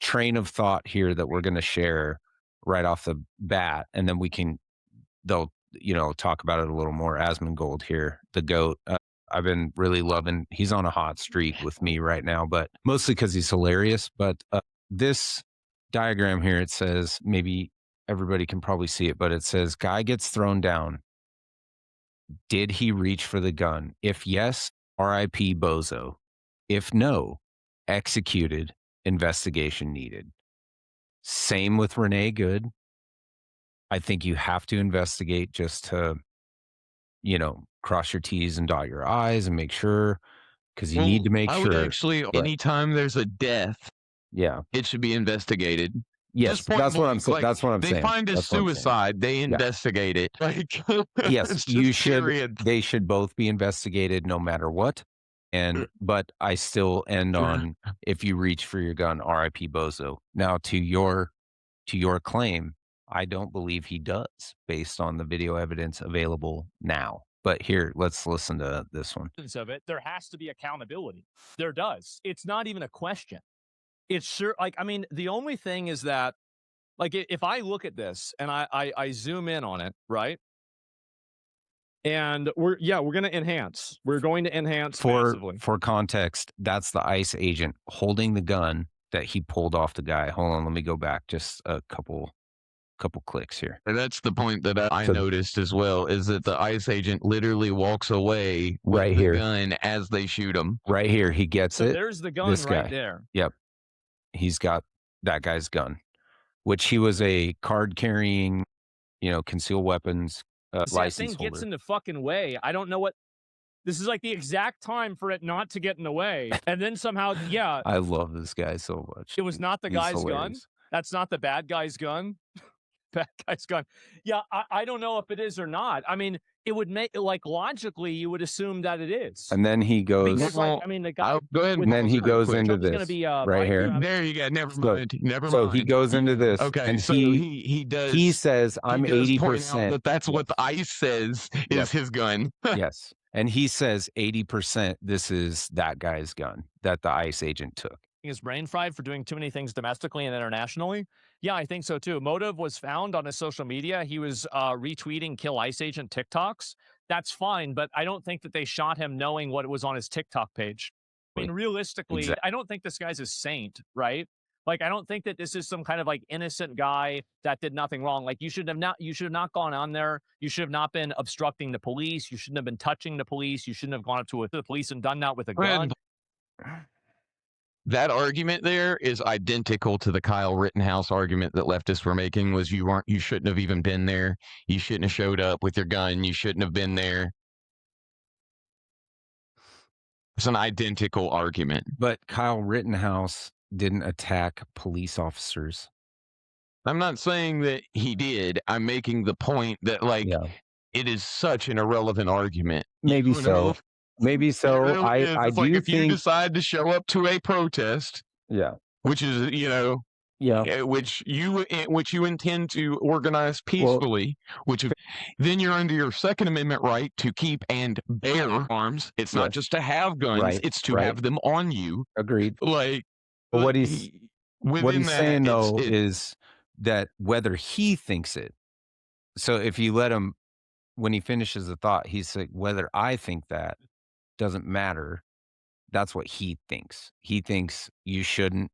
train of thought here that we're going to share right off the bat, and then they'll talk about it a little more. Asmongold here, the goat. I've been really loving. He's on a hot streak with me right now, but mostly because he's hilarious. But this diagram here, it says, maybe everybody can probably see it, but it says guy gets thrown down. Did he reach for the gun? If yes, R.I.P. Bozo. If no, executed, investigation needed. Same with Renee Good. I think you have to investigate just to, cross your T's and dot your I's and make sure, because you need Well, to make I would sure. actually, But anytime there's a death, yeah, it should be investigated. yes, Just point that's what I'm blank. saying. Like That's what I'm they saying. find a That's what I'm saying. suicide, they Yeah. investigate it. Like Yes, it's just period. they should both be investigated no matter what. but I still end on, "If you reach for your gun, RIP Bozo." Now to your claim, I don't believe he does based on the video evidence available now. But here, let's listen to this one. Of it, there has to be accountability. There does. It's not even a question. It's sure, like, I mean, the only thing is that, like, if I look at this and I zoom in on it, right? And we're going to enhance. We're going to enhance massively. For context, that's the ICE agent holding the gun that he pulled off the guy. Hold on, let me go back just a couple clicks here. And that's the point that I noticed as well, is that the ICE agent literally walks away with Right the here. gun as they shoot him. Right here, he gets it. There's the gun This right guy. there. Yep. He's got that guy's gun, which he was a card-carrying, concealed weapons license thing holder. Gets in the fucking way. I don't know what. This is like the exact time for it not to get in the way, and then somehow, yeah. I love this guy so much. It was not the guy's gun. That's not the bad guy's gun. Bad guy's gun. Yeah, I don't know if it is or not. I mean, it would make, like, logically, you would assume that it is. And then he goes. Because, like, I mean, the guy. Go ahead. And then he goes into this gonna be, right here. There you go. Never mind. So he goes into this. Okay. And so he does. He says, "I'm 80%." That's what the ICE says is his gun. Yes. And he says 80%. This is that guy's gun that the ICE agent took. His brain fried for doing too many things domestically and internationally. Yeah, I think so too. Motive was found on his social media. He was retweeting Kill ICE Agent TikToks. That's fine, but I don't think that they shot him knowing what was on his TikTok page. I mean, realistically, I don't think this guy's a saint, right? Like, I don't think that this is some kind of, like, innocent guy that did nothing wrong. Like, you should have not gone on there. You should have not been obstructing the police. You shouldn't have been touching the police. You shouldn't have gone up to the police and done that with a gun. That argument there is identical to the Kyle Rittenhouse argument that leftists were making, was you shouldn't have even been there. You shouldn't have showed up with your gun. You shouldn't have been there. It's an identical argument. But Kyle Rittenhouse didn't attack police officers. I'm not saying that he did. I'm making the point that, like, it is such an irrelevant argument. Maybe so. Maybe so. Really I do if think you decide to show up to a protest, which is, which you intend to organize peacefully, then you're under your Second Amendment right to keep and bear arms. It's not just to have guns; it's to have them on you. Agreed. Like, but what he's saying though is that whether he thinks it. So if you let him, when he finishes the thought, he's like, whether I think that doesn't matter. That's what he thinks. He thinks you shouldn't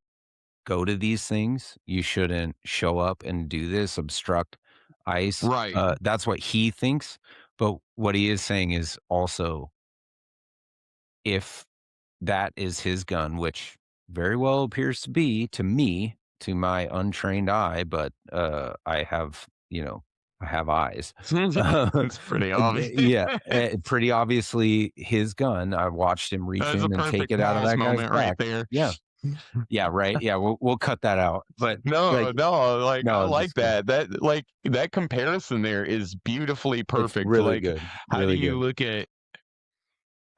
go to these things. You shouldn't show up and do this, obstruct ICE. Right. That's what he thinks. But what he is saying is also, if that is his gun, which very well appears to be to me, to my untrained eye, but I have, I have eyes. It's pretty obvious. Pretty obviously his gun. I watched him reach in and take it out of that guy's back. Right there. Yeah, right. Yeah, we'll cut that out. But I like that. That comparison there is beautifully perfect. Really good. How do you look at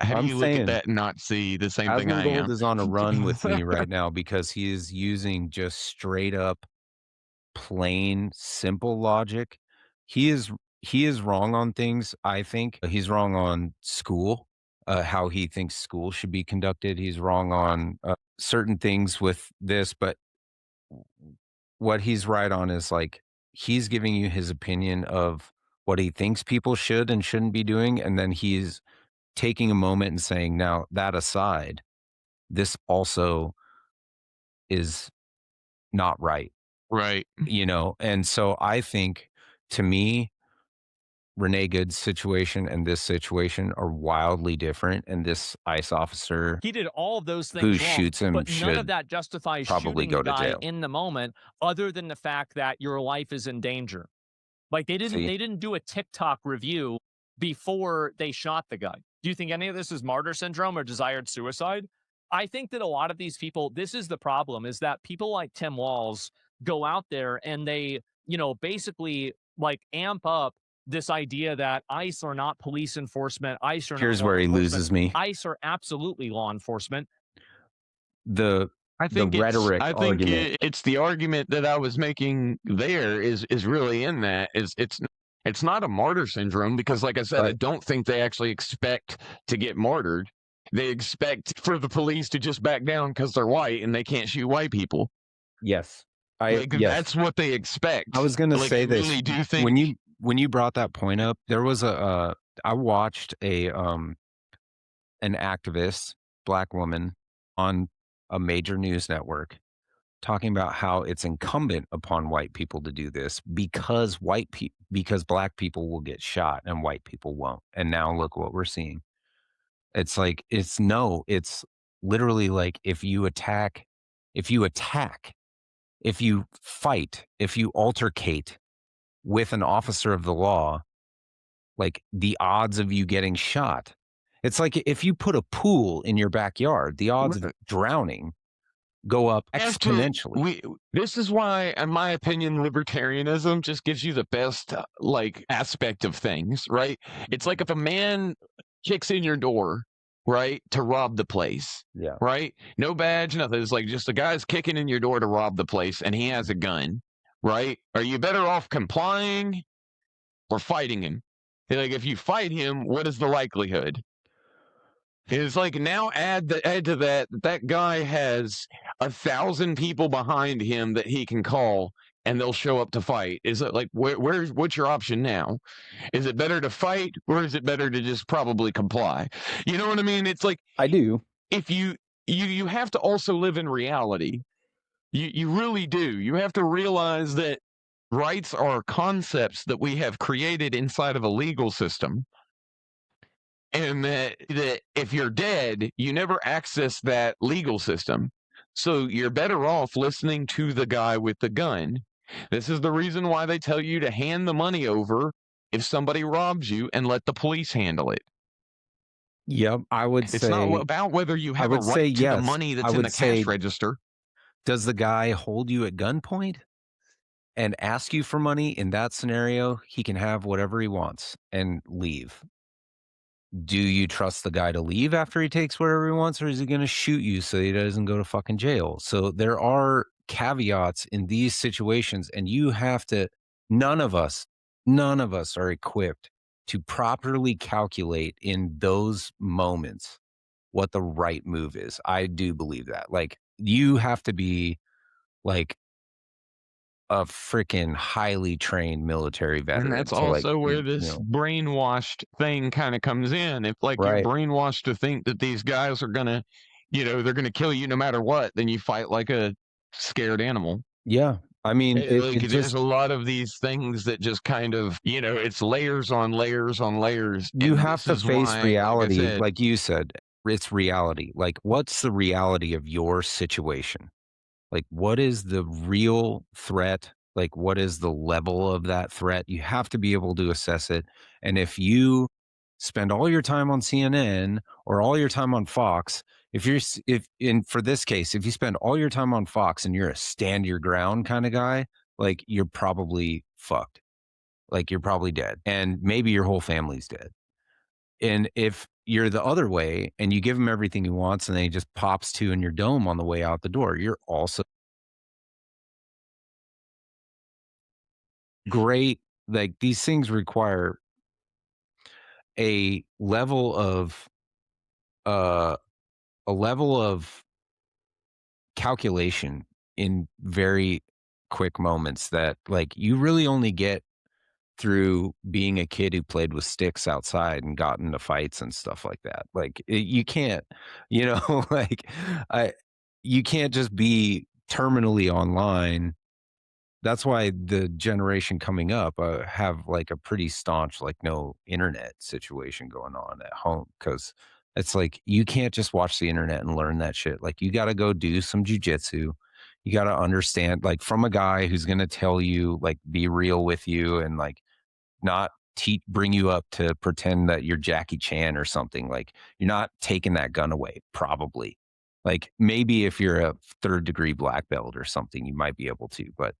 that and not see the same thing I am? Gold is on a run with me right now because he is using just straight up, plain, simple logic. He is wrong on things. I think he's wrong on school, how he thinks school should be conducted. He's wrong on certain things with this, but what he's right on is, like, he's giving you his opinion of what he thinks people should and shouldn't be doing, and then he's taking a moment and saying, now that aside, this also is not right. Right. And so I think, to me, Renee Good's situation and this situation are wildly different. And this ICE officer, he did all of those things who wrong, shoots him, but none should of that justifies probably shooting go the to guy jail. in the moment, other than the fact that your life is in danger. Like, they didn't do a TikTok review before they shot the guy. Do you think any of this is martyr syndrome or desired suicide? I think that a lot of these people, this is the problem, is that people like Tim Walz go out there and they, basically, like, amp up this idea that ICE are not police enforcement, ICE are not Here's law where he enforcement. loses me. ICE are absolutely law enforcement. The I the think it's rhetoric I think argument. it's the argument that I was making there is really in that is it's not a martyr syndrome because like I said, I But don't think they actually expect to get martyred. They expect for the police to just back down because they're white and they can't shoot white people. yes, Like yes. that's what they I expect. was gonna Like I say this really do when think you brought that point up. There was I watched an activist, black woman, on a major news network talking about how it's incumbent upon white people to do this because because black people will get shot and white people won't. And now look what we're seeing. It's like it's literally like if you attack, if you fight, if you altercate with an officer of the law, like the odds of you getting shot. It's like if you put a pool in your backyard, the odds of drowning go up have to exponentially. we this is why in my opinion libertarianism just gives you the best like aspect of things, right? It's like if a man kicks in your door, right, to rob the place, Yeah. right, no badge, nothing, it's like just a guy's kicking in your door to rob the place and he has a gun, right? Are you better off complying or fighting him? Like if you fight him, what is the likelihood? It's like now add to that that guy has 1,000 people behind him that he can call and they'll show up to fight. Is it like where's what's your option now? Is it better to fight or is it better to just probably comply? You know what I mean? It's like I do. if you have to also live in reality. You really do. You have to realize that rights are concepts that we have created inside of a legal system and that if you're dead, you never access that legal system. So you're better off listening to the guy with the gun. This is the reason why they tell you to hand the money over if somebody robs you and let the police handle it. Yep, It's not about whether you I have a would say right to the yes. money I that's in would the cash say, register. does the guy hold you at gunpoint and ask you for money? In that scenario, he can have whatever he wants and leave. Do you trust the guy to leave after he takes whatever he wants, or is he gonna shoot you so he doesn't go to fucking jail? So there are caveats in these situations, and you have to none of us none of us are equipped to properly calculate in those moments what the right move is. I do believe that. Like, you have to be, like, a freaking highly trained military And veteran that's to, like, also where this brainwashed thing kind of comes in. If like you're right. brainwashed to think that these guys are gonna, they're gonna kill you no matter what, then you fight like a scared animal. Yeah. I mean, Like it there's just a lot of these things that just kind of, it's layers on layers on layers. you And have this to is face why, like I reality, said, like you said, it's reality. Like, what's the reality of your situation? Like, what is the real threat? Like, what is the level of that threat? You have to be able to assess it. And if you spend all your time on CNN or all your time on Fox, if in for this case, if you spend all your time on Fox and you're a stand your ground kind of guy, like you're probably fucked. Like you're probably dead. And maybe your whole family's dead. And if you're the other way and you give him everything he wants and then he just pops two in your dome on the way out the door, you're also great. Like these things require a level of uh a level of calculation in very quick moments that like you really only get through being a kid who played with sticks outside and got into fights and stuff like that. Like you can't, like I you can't just be terminally online. That's why the generation coming up have like a pretty staunch, like no internet situation going on at home because it's like you can't just watch the internet and learn that shit. Like you got to go do some jujitsu. You got to understand, like from a guy who's going to tell you, like, be real with you and like not bring you up to pretend that you're Jackie Chan or something. Like you're not taking that gun away, probably. Like maybe if you're a third degree black belt or something, you might be able to, but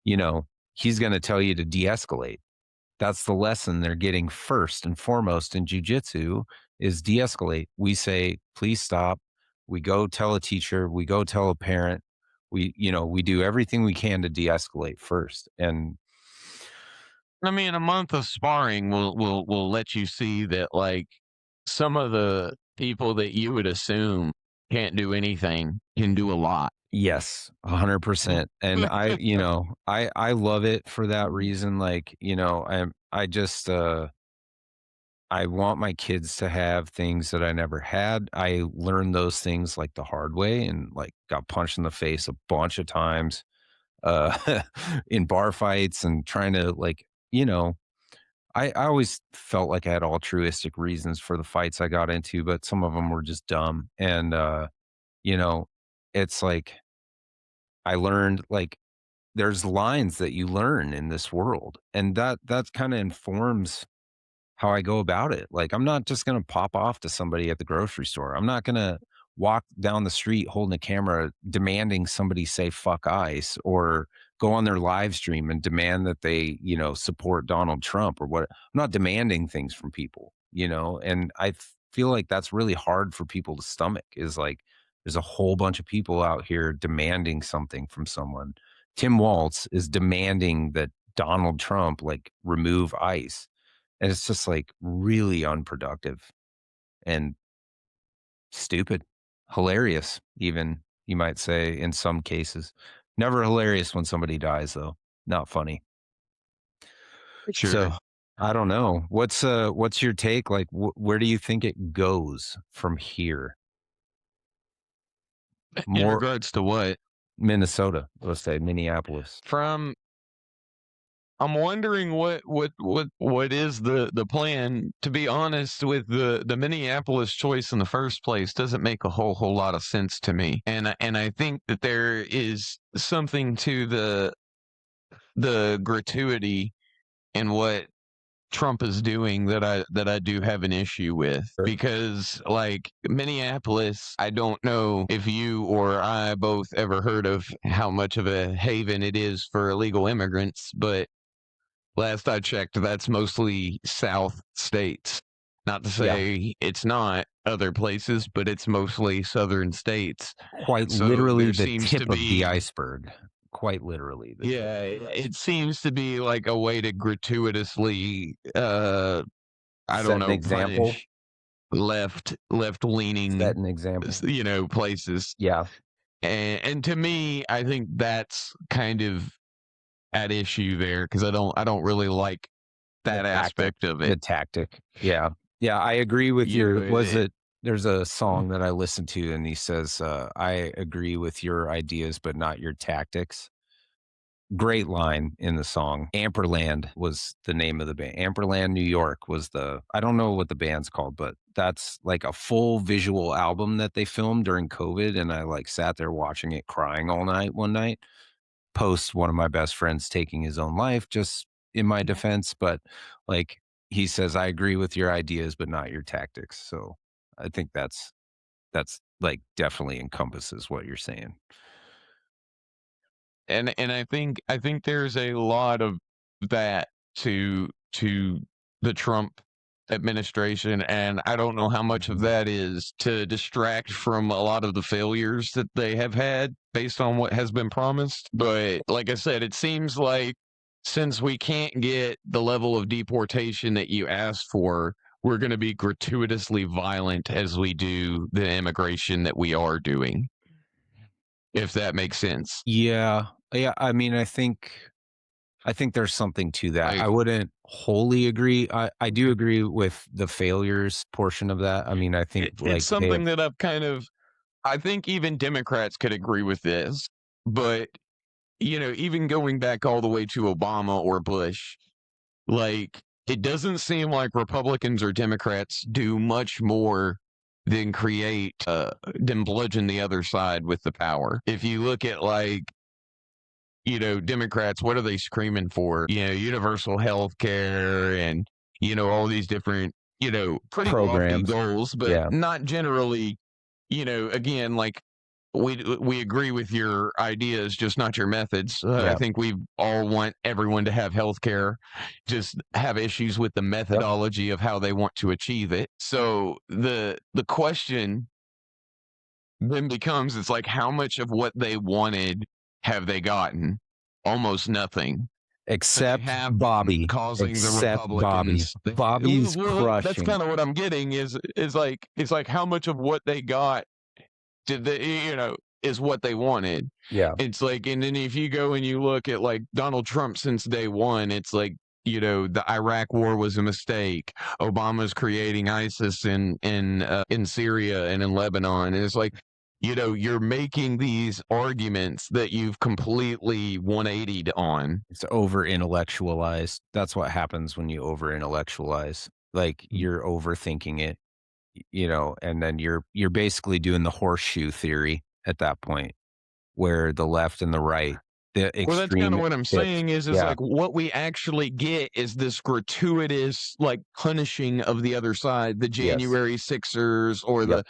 you know, he's going to tell you to de-escalate. That's the lesson they're getting first and foremost in jujitsu is de-escalate. We say, please stop. We go tell a teacher, we go tell a parent, we do everything we can to de-escalate first. And I mean, a month of sparring will let you see that, like, some of the people that you would assume can't do anything can do a lot. yes, 100%. And I love it for that reason. Like, I just I want my kids to have things that I never had. I learned those things like the hard way and like got punched in the face a bunch of times in bar fights and trying to you know, I always felt like I had altruistic reasons for the fights I got into, but some of them were just dumb. And you know, it's like I learned like there's lines that you learn in this world and that kind of informs how I go about it. Like, I'm not just gonna pop off to somebody at the grocery store. I'm not gonna walk down the street holding a camera demanding somebody say "fuck ICE" or go on their live stream and demand that they, support Donald Trump or what. I'm not demanding things from people, and feel like that's really hard for people to stomach is like there's a whole bunch of people out here demanding something from someone. Tim Waltz is demanding that Donald Trump like remove ICE and it's just, like, really unproductive and stupid. Hilarious, even, you might say, in some cases. Never hilarious when somebody dies, though. Not funny. So, Sure. I don't know. What's your take? Like, where do you think it goes from here? In More regards to what? Minnesota, let's say, Minneapolis. From I'm wondering what is the plan. To be honest, with the Minneapolis choice in the first place, doesn't make a whole lot of sense to me. And I think that there is something to the gratuity in what Trump is doing that I do have an issue with, Sure. because like Minneapolis, I don't know if you or I both ever heard of how much of a haven it is for illegal immigrants, but last I checked, that's mostly South states. Not to Yeah. say it's not other places, but it's mostly Southern states. Quite So literally there the seems to tip of the be, iceberg. Quite literally the tip yeah, of the it iceberg. seems to be like a way to gratuitously, I don't Set an know, example. punish left leaning, Set an example. places. Yeah. And to me, I think that's kind of at issue there, because I don't really like The that tactic. aspect of The it. tactic. Yeah. Yeah, I agree with You know, your was it, it there's a song that I listened to and he says, "I agree with your ideas, but not your tactics." Great line in the song. Amperland was the name of the band. Amperland, New York was I don't know what the band's called, but that's like a full visual album that they filmed during COVID, and I, like, sat there watching it crying all night one night. Post one of my best friends taking his own life just in my defense, but, like, he says, "I agree with your ideas, but not your tactics." So, I think that's, like, definitely encompasses what you're saying. and I think there's a lot of that to the Trump administration, and I don't know how much of Mhm. that is to distract from a lot of the failures that they have had based on what has been promised. But like I said, it seems like since we can't get the level of deportation that you asked for, we're going to be gratuitously violent as we do the immigration that we are doing, if that makes sense. Yeah. Yeah, I mean, I think there's something to that. I Like, wouldn't wholly agree. I do agree with the failures portion of that. I mean, I think, it's like, they something have that I think even Democrats could agree with this, but even going back all the way to Obama or Bush, like, it doesn't seem like Republicans or Democrats do much more than than bludgeon the other side with the power. If you look at, like, Democrats, what are they screaming for? Universal health care and, all these different, pretty lofty programs. goals, but Yeah. not generally, again, like, we agree with your ideas, just not your methods. I Yeah. think we all want everyone to have health care, just have issues with the Yep. methodology of how they want to achieve it. So the question then becomes, it's like, how much of what they wanted have they gotten? Almost nothing. So they Except have been Bobby. causing the Except Bobby. Republicans. Bobby's That's crushing. kind of what I'm getting is like, it's like, how much of what they got did they, is what they wanted. Yeah. It's like, and then if you go and you look at like Donald Trump since day one, it's like, the Iraq war was a mistake. Obama's creating ISIS in Syria and in Lebanon. And it's like, you're making these arguments that you've completely 180'd on. It's over intellectualized. That's what happens when you over intellectualize. Like you're overthinking it, and then you're basically doing the horseshoe theory at that point, where the left and the right, the Well, that's kind extreme of what I'm tips. saying is Yeah. like what we actually get is this gratuitous like punishing of the other side, the Yes. January Sixers or Yep.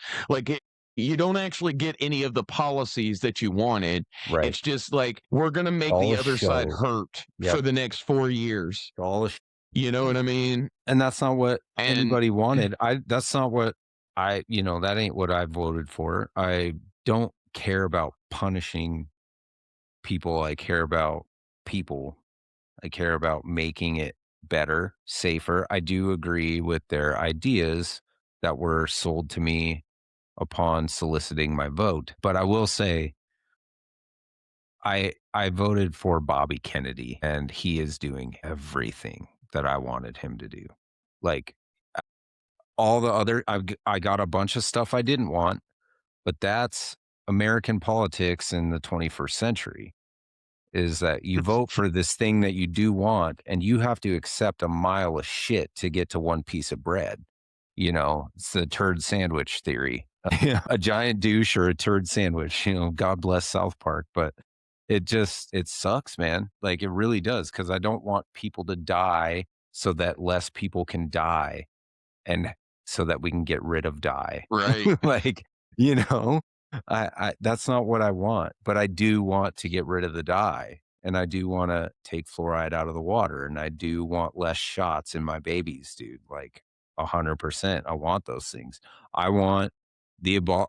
you don't actually get any of the policies that you wanted. Right. It's just like, we're going to make All the a other side show. hurt Yep. for the next 4 years. All a You know what I mean? And that's not what And anybody wanted. That's not what that ain't what I voted for. I don't care about punishing people. I care about people. I care about making it better, safer. I do agree with their ideas that were sold to me upon soliciting my vote. But I will say I voted for Bobby Kennedy, and he is doing everything that I wanted him to do. Like all the other I got a bunch of stuff I didn't want, but that's American politics in the 21st century, is that you vote for this thing that you do want, and you have to accept a mile of shit to get to one piece of bread. It's the turd sandwich theory. A giant douche or a turd sandwich, God bless South Park, but it sucks, man. Like it really does, because I don't want people to die so that less people can die, and so that we can get rid of die. right. Like, you know, I that's not what I want, but I do want to get rid of the dye, and I do want to take fluoride out of the water, and I do want less shots in my babies, dude. Like 100%. I want those things. I want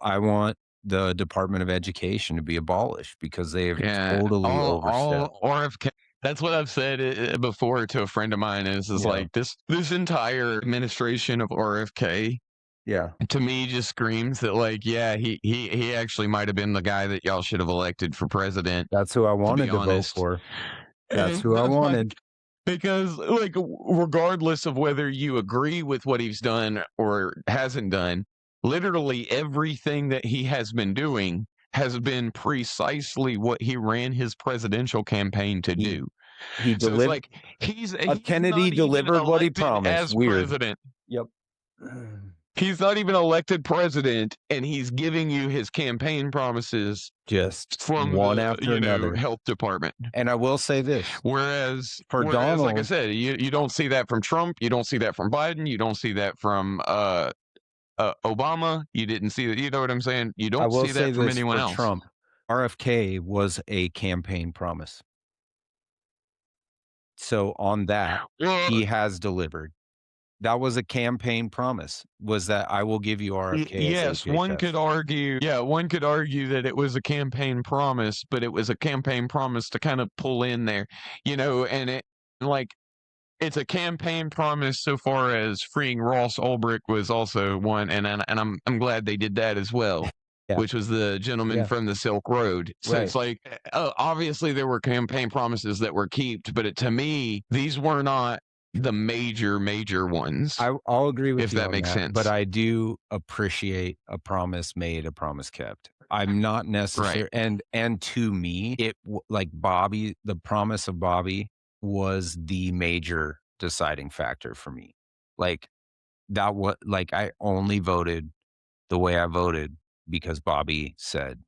I want the Department of Education to be abolished because they have Yeah, totally overstepped. all RFK. That's what I've said before to a friend of mine. Is Yeah. like, this entire administration of RFK Yeah. to me just screams that, like, yeah, he actually might have been the guy that y'all should have elected for president. That's who I To be wanted to vote honest, for. That's and who I like, wanted. because like, regardless of whether you agree with what he's done or hasn't done, literally everything that he has been doing has been precisely what he ran his presidential campaign to He do. he So it's delivered like, he's Kennedy not even delivered what he elected promised. as Weird. president. Yep. He's not even elected president, and he's giving you his campaign promises Just from one the, after another. health department. And I will say this, Whereas, like I Donald, said, you don't see that from Trump, you don't see that from Biden, you don't see that from Obama. You didn't see that. You know what I'm saying? You I don't will see say that from this anyone for else. Trump, RFK was a campaign promise. So on that, Well, he has delivered. That was a campaign promise, was that I will give you RFK as yes, one HHS. could argue. Yeah, one could argue that it was a campaign promise, but it was a campaign promise to kind of pull in there, and like it's a campaign promise so far as freeing Ross Ulbricht was also one, and I'm glad they did that as well, Yeah. which was the gentleman Yeah. from the Silk Road. So Right. it's like, obviously there were campaign promises that were kept, but to me, these were not the major ones, I'll agree with if you that on makes that, but sense. I do appreciate a promise made, a promise kept. I'm not Right. necessary, and to me, like Bobby, the promise of Bobby was the major deciding factor for me. Like that, what like I only voted the way I voted because Bobby said,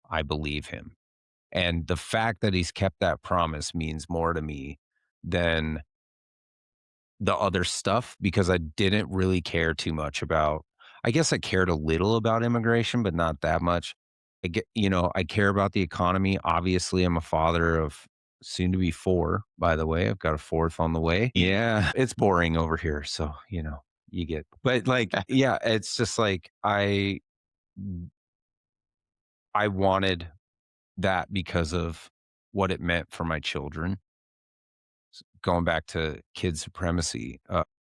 I believe him. And the fact that he's kept that promise means more to me than the other stuff, because I didn't really care too much about, I guess I cared a little about immigration, but not that much. I care about the economy. Obviously, I'm a father of soon to be 4, by the way. I've got a 4th on the way. Yeah, it's boring over here, so, you get but, like, yeah, it's just like I wanted that because of what it meant for my children. Going back to kid supremacy,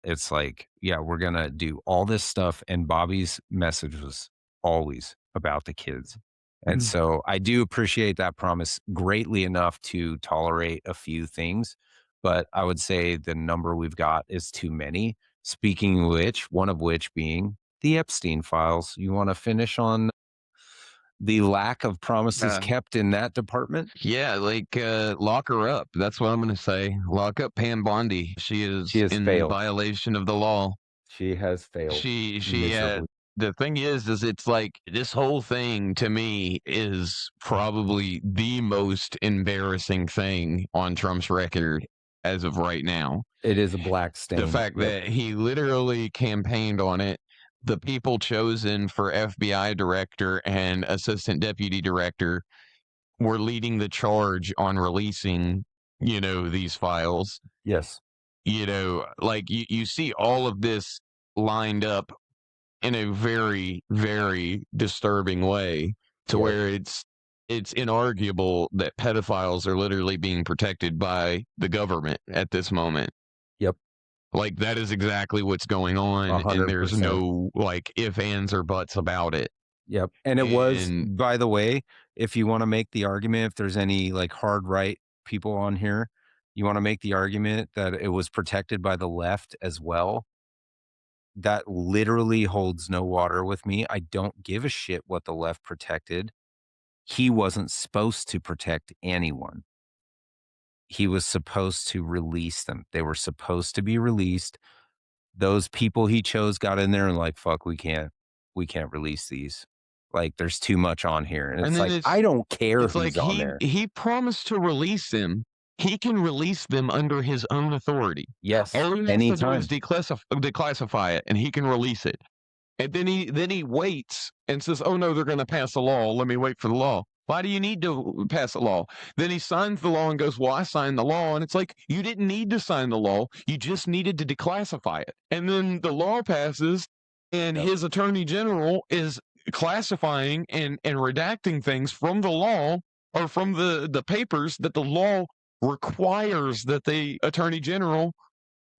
it's like, yeah, we're gonna do all this stuff, and Bobby's message was always about the kids. And Mhm. so I do appreciate that promise greatly enough to tolerate a few things, but I would say the number we've got is too many. Speaking of which, one of which being the Epstein files. You want to finish on the lack of promises Uh, kept in that department? yeah, like lock her up. That's what I'm going to say. Lock up Pam Bondi. She She is has in failed. violation of the law. She has failed She miserably. the thing is it's like this whole thing to me is probably the most embarrassing thing on Trump's record as of right now. It is a black The stain. fact Yep. that he literally campaigned on it, the people chosen for FBI director and assistant deputy director were leading the charge on releasing, these files. Yes. Like you see all of this lined up in a very, very disturbing way to Yes. where it's inarguable that pedophiles are literally being protected by the government at this moment. Yep. Like that is exactly what's going on, and there's 100%. no like if, ands, or buts about it. Yep. And it was, And by the way, if you want to make the argument, if there's any like hard right people on here, you want to make the argument that it was protected by the left as well. That literally holds no water with me. I don't give a shit what the left protected. He wasn't supposed to protect anyone. He was supposed to release them. They were supposed to be released. Those people he chose got in there and like, "Fuck, we can't release these. Like, there's too much on here." And and it's then like, I don't care it's who's like on he there. he promised to release them. He can release them under his own authority. Yes, All he has to do is anytime. declassify it, and he can release it. And then he waits and says, "Oh no, they're going to pass a law. Let me wait for the law." Why do you need to pass a law? Then he signs the law and goes, "Well, I signed the law." And it's like, you didn't need to sign the law. You just needed to declassify it. And then the law passes, and Yep. his attorney general is classifying and redacting things from the law or from the papers that the law requires that the attorney general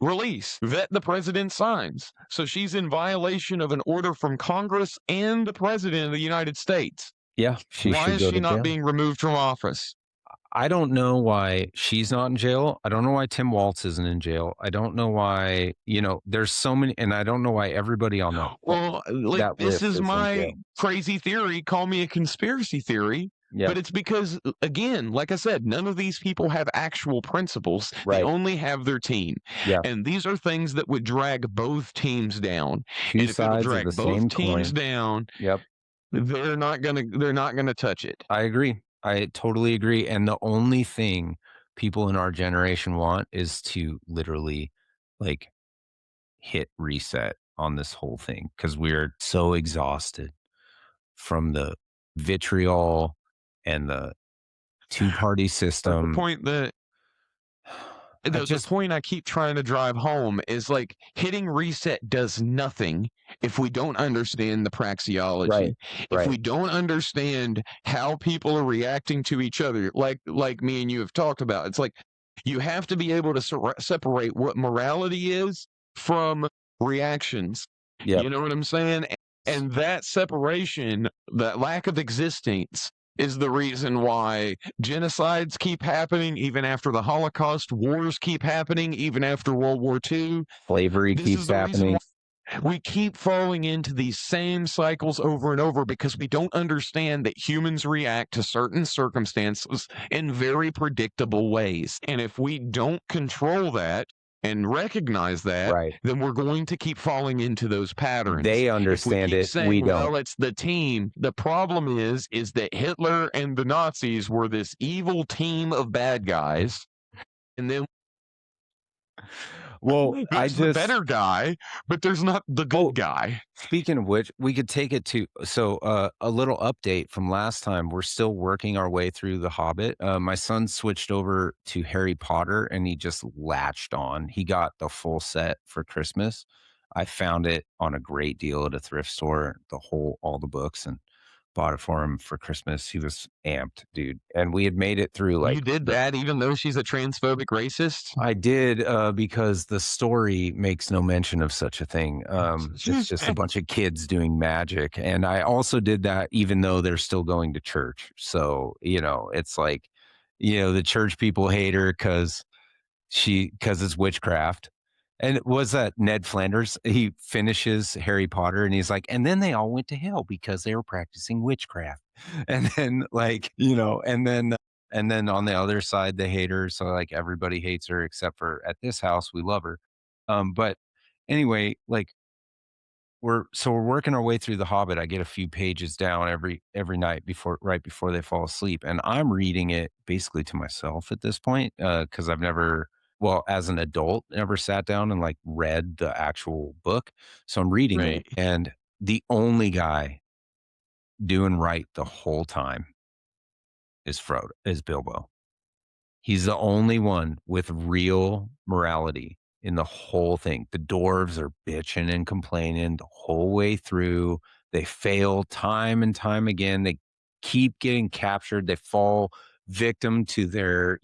release that the president signs. So she's in violation of an order from Congress and the president of the United States. Yeah, she Why should is go she to not jail. being removed from office? I don't know why she's not in jail. I don't know why Tim Walz isn't in jail. I don't know why, there's so many, and I don't know why everybody on Well, like that this list is is in my jail. crazy theory. Call me a conspiracy theory. Yep. But it's because, again, like I said, none of these people have actual principles. They Right. only have their team. Yeah. And these are things that would drag both teams down. Two And if it'll sides of the drag both same teams coin. down, Yep. they're not gonna touch it. I agree. I totally agree. And the only thing people in our generation want is to literally like hit reset on this whole thing because we're so exhausted from the vitriol and the two-party But the system. point that I the just point I keep trying to drive home is like hitting reset does nothing if we don't understand the praxeology. right, If right. we don't understand how people are reacting to each other, like me and you have talked about. It's like you have to be able to separate what morality is from reactions. Yep. You know what I'm saying? And that separation, that lack of existence, is the reason why genocides keep happening even after the Holocaust, wars keep happening even after World War II. Slavery This is keeps the reason happening. why we keep falling into these same cycles over and over because we don't understand that humans react to certain circumstances in very predictable ways. And if we don't control that and recognize that, Right. then we're going to keep falling into those patterns. They If we understand keep it, we saying, don't. well, it's the team, the problem is that Hitler and the Nazis were this evil team of bad guys. And then Well, I There's the just better guy, but there's not the good oh, guy. speaking of which, we could take it to a little update from last time. We're still working our way through The Hobbit. My son switched over to Harry Potter and he just latched on. He got the full set for Christmas. I found it on a great deal at a thrift store, all the books, and bought it for him for Christmas. He was amped, dude. And we had made it through You like did that even though she's a transphobic racist? I did, because the story makes no mention of such a thing. It's just a bunch of kids doing magic, and I also did that even though they're still going to church. So, it's like, the church people hate her because it's witchcraft. And it was that Ned Flanders, he finishes Harry Potter and he's like, and then they all went to hell because they were practicing witchcraft. And then and then on the other side, they hate her. So like everybody hates her except for at this house, we love her. But anyway, like we're working our way through The Hobbit. I get a few pages down every night right before they fall asleep, and I'm reading it basically to myself at this point because I've never, well, as an adult, never sat down and like read the actual book. So I'm reading it, Right. and the only guy doing right the whole time is Bilbo. He's the only one with real morality in the whole thing. The dwarves are bitching and complaining the whole way through. They fail time and time again. They keep getting captured. They fall victim to their,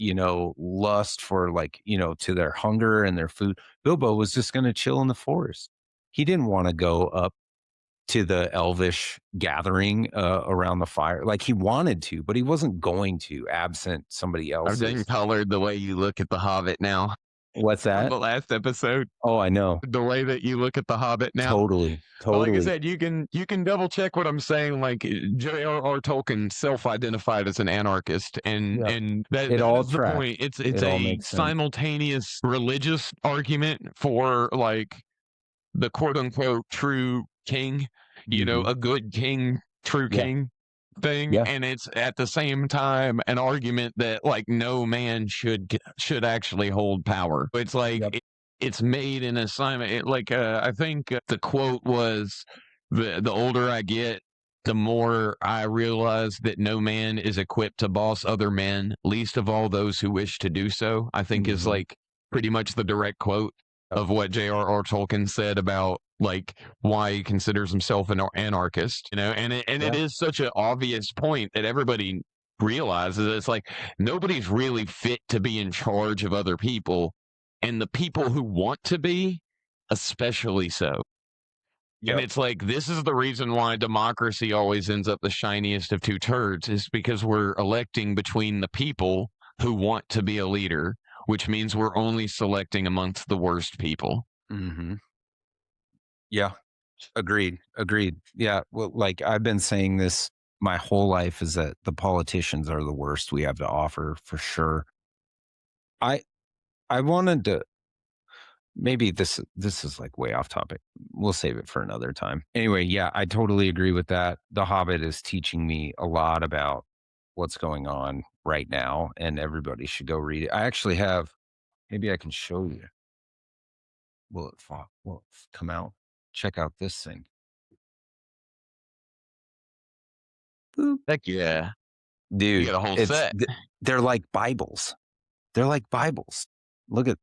lust for like, to their hunger and their food. Bilbo was just going to chill in the forest. He didn't want to go up to the elvish gathering around the fire. Like he wanted to, but he wasn't going to, absent somebody I've done else's. colored the way you look at The Hobbit now What's from that? the last episode. Oh, I know. The way that you look at The Hobbit now. Totally, But like I totally. said, you can double check what I'm saying. Like J.R.R. Tolkien self-identified as an anarchist, and Yep. and that It that all is the tracks. point. It's It all a makes sense. simultaneous religious argument for like the quote unquote true king, Mhm. a good king, true Yeah, king thing, yeah. and it's at the same time an argument that like no man should actually hold power. It's like Yep. it's made in assignment. Like I think the quote was, the older I get, the more I realize that no man is equipped to boss other men, least of all those who wish to do so. I think is Mhm. like pretty much the direct quote Yep. of what J.R.R. Tolkien said about like why he considers himself an anarchist, and it Yeah. is such an obvious point that everybody realizes. It's like nobody's really fit to be in charge of other people, and the people who want to be, especially so. And Yep. it's like this is the reason why democracy always ends up the shiniest of two turds, is because we're electing between the people who want to be a leader, which means we're only selecting amongst the worst people. Mhm. Yeah. Agreed, agreed. Yeah, well, like, I've been saying this my whole life is that the politicians are the worst we have to offer for sure. I I wanted to maybe this is, like, way off topic. We'll save it for another time. Anyway, yeah, I totally agree with that. The Hobbit is teaching me a lot about what's going on right now, and everybody should go read it. I actually have maybe I can show you. Will it come out? Check out this thing. Boop. Heck yeah. You Dude, got a whole set. they're like Bibles. They're like Bibles. Look at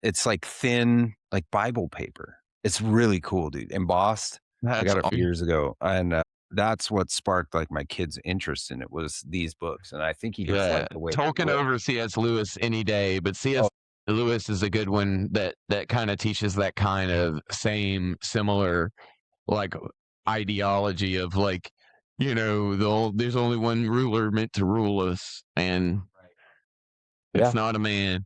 it's like thin, like Bible paper. It's really cool, dude. Embossed. I That's got it awesome. years ago, and that's what sparked like my kid's interest in it was these books, and I think he just Yeah. liked the way they Tolkien look. over C.S. Lewis any day, but C.S. Oh, Lewis is a good one that kind of teaches that kind of same similar like ideology of like, there's only one ruler meant to rule us, and right. it's Yeah, not a man.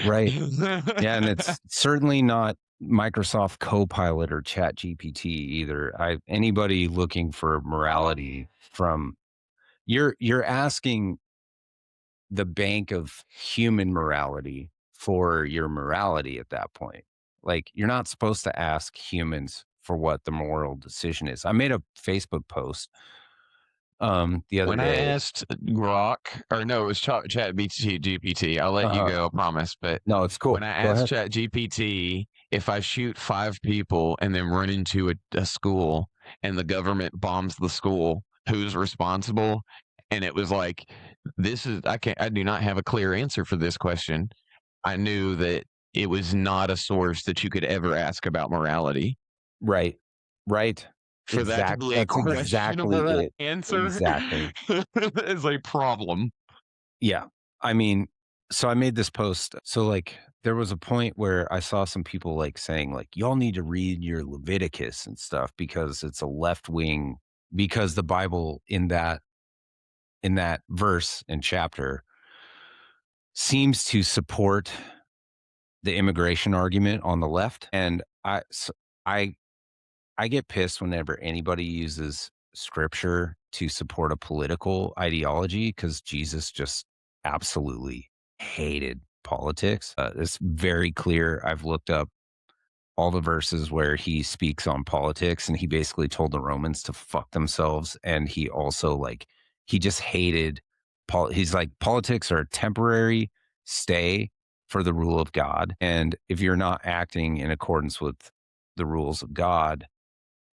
right. Yeah, and it's certainly not Microsoft Copilot or Chat GPT either. I anybody looking for morality from you're asking the bank of human morality for your morality at that point. Like you're not supposed to ask humans for what the moral decision is. I made a Facebook post the other When I day. asked Grok, or no, it was Chat GPT. I'll let you Uh-huh. go, I promise. But No, it's when cool. I Go asked ahead. Chat GPT if I shoot 5 people and then run into a school and the government bombs the school, who's responsible? And it was like, I do not have a clear answer for this question. I knew that it was not a source that you could ever ask about morality. Right. Right. For that to be a That's exactly questionable it. answer Exactly. is a problem. Yeah. I mean, so I made this post. So like there was a point where I saw some people like saying like y'all need to read your Leviticus and stuff because it's a left wing, because the Bible in that verse and chapter seems to support the immigration argument on the left. And I I get pissed whenever anybody uses scripture to support a political ideology because Jesus just absolutely hated politics. It's very clear. I've looked up all the verses where he speaks on politics, and he basically told the Romans to fuck themselves. And he also like he just hated he's like politics are a temporary stay for the rule of God. And if you're not acting in accordance with the rules of God,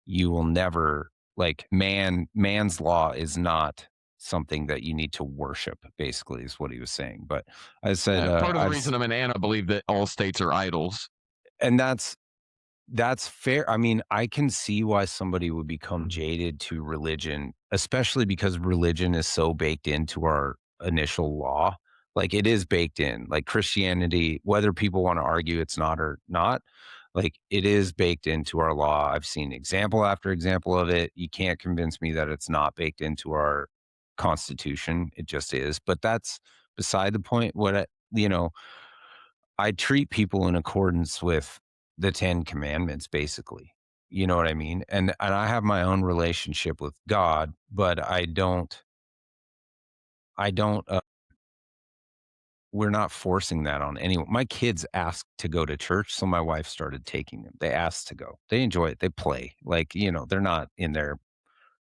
you will never like man's law is not something that you need to worship, basically is what he was saying. But I said Part of the reason I'm an I believe that all states are idols. and that's fair. I mean, I can see why somebody would become jaded to religion, especially because religion is so baked into our initial law. Like it is baked in, like Christianity, whether people want to argue it's not or not, like it is baked into our law. I've seen example after example of it. You can't convince me that it's not baked into our constitution. It just is. But that's beside the point. I treat people in accordance with the 10 commandments, basically. You know what I mean? And I have my own relationship with God, but I don't we're not forcing that on anyone. My kids asked to go to church, so my wife started taking them. They asked to go. They enjoy it. They play. Like, they're not in there.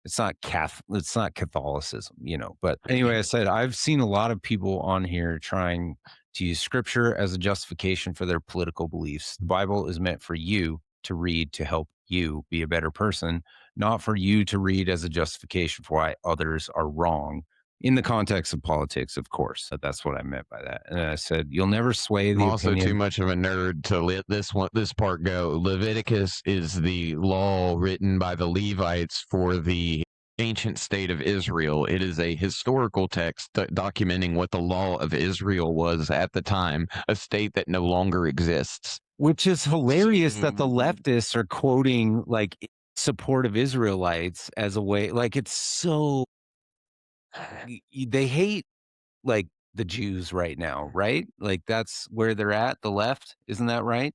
It's not Catholicism. But anyway, I said I've seen a lot of people on here trying to use scripture as a justification for their political beliefs. The Bible is meant for you to read to help you be a better person, not for you to read as a justification for why others are wrong. In the context of politics, of course. That's what I meant by that. And I said, you'll never sway I'm the also too opinion. much of a nerd to let this part go. Leviticus is the law written by the Levites for the ancient state of Israel. It is a historical text documenting what the law of Israel was at the time, a state that no longer exists. Which is hilarious that the leftists are quoting like support of Israelites as a way, like it's so they hate like the Jews right now, right? Like that's where they're at, the left, isn't that right?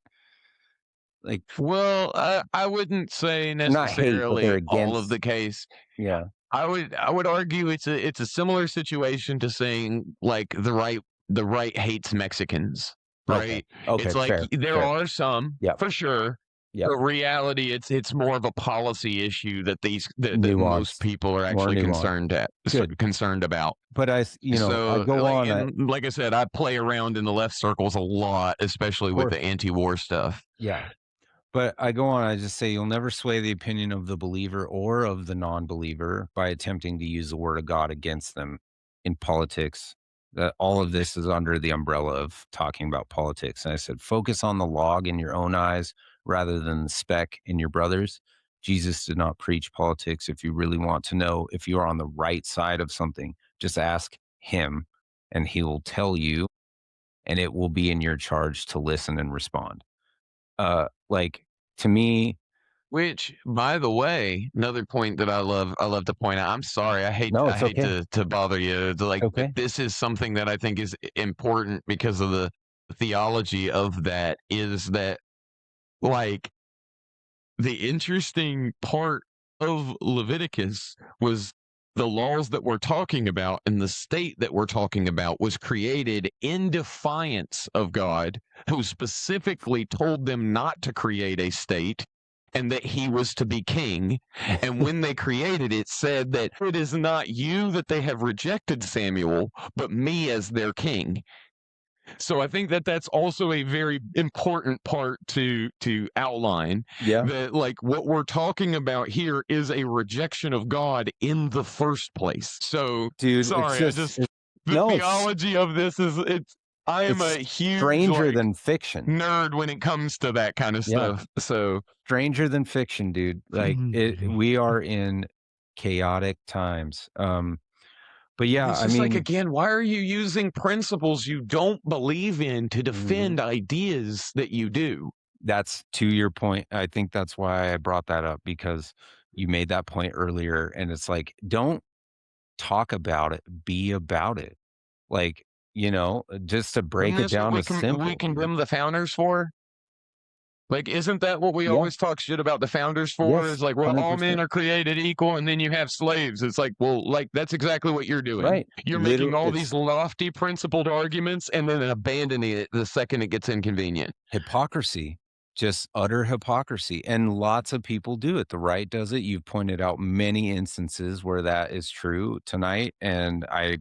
Like Well, I wouldn't say not hate, but they're necessarily all of against. the case. Yeah. I would argue it's a similar situation to saying like the right hates Mexicans, Okay. right? Okay. It's like Fair. there Fair. are some Yep. for sure. Yep. The reality, it's more of a policy issue that most Nuanced. people are More actually nuanced. Good. concerned about. But I So, go like on. and like I said, I play around in the left circles a lot, especially Of with course. the anti-war stuff. Yeah. But I go on, I just say you'll never sway the opinion of the believer or of the non-believer by attempting to use the word of God against them in politics. That all of this is under the umbrella of talking about politics. And I said, focus on the log in your own eyes rather than the speck in your brother's. Jesus did not preach politics. If you really want to know if you are on the right side of something, just ask him and he will tell you, and it will be in your charge to listen and respond. Like to me, Which, by the way, another point that I love to point out. I'm sorry, I hate no, I it's hate okay. to bother you. It's But okay. this is something that I think is important because of the theology of that. Is that like the interesting part of Leviticus was the laws that we're talking about and the state that we're talking about was created in defiance of God, who specifically told them not to create a state and that he was to be king. And when they created it, said that it is not you that they have rejected, Samuel, but me as their king. So I think that that's also a very important part to outline, Yeah. that like what we're talking about here is a rejection of God in the first place. So Dude, it's sorry, I just just the no, theology of this is I am a it's huge stranger like than fiction. nerd when it comes to that kind of Yeah. stuff. So Stranger than fiction, dude. Like we are in chaotic times. But yeah, it's I just like, mean, again, why are you using principles you don't believe in to mhm, defend ideas that you do? that's to your point. I think that's why I brought that up because you made that point earlier. And it's like, don't talk about it, be about it. Like, just to break Isn't it this what down we to simple. condemn the founders for? Like, isn't that what we Yeah. always talk shit about the founders for? Yes. Is like, well, all men 100%. are created equal, and then you have slaves. It's like, well, like that's exactly what you're doing. Right. You're making Literally, all it's these lofty principled arguments and then abandoning it the second it gets inconvenient. hypocrisy, just utter hypocrisy. And lots of people do it. The right does it. You've pointed out many instances where that is true tonight. And I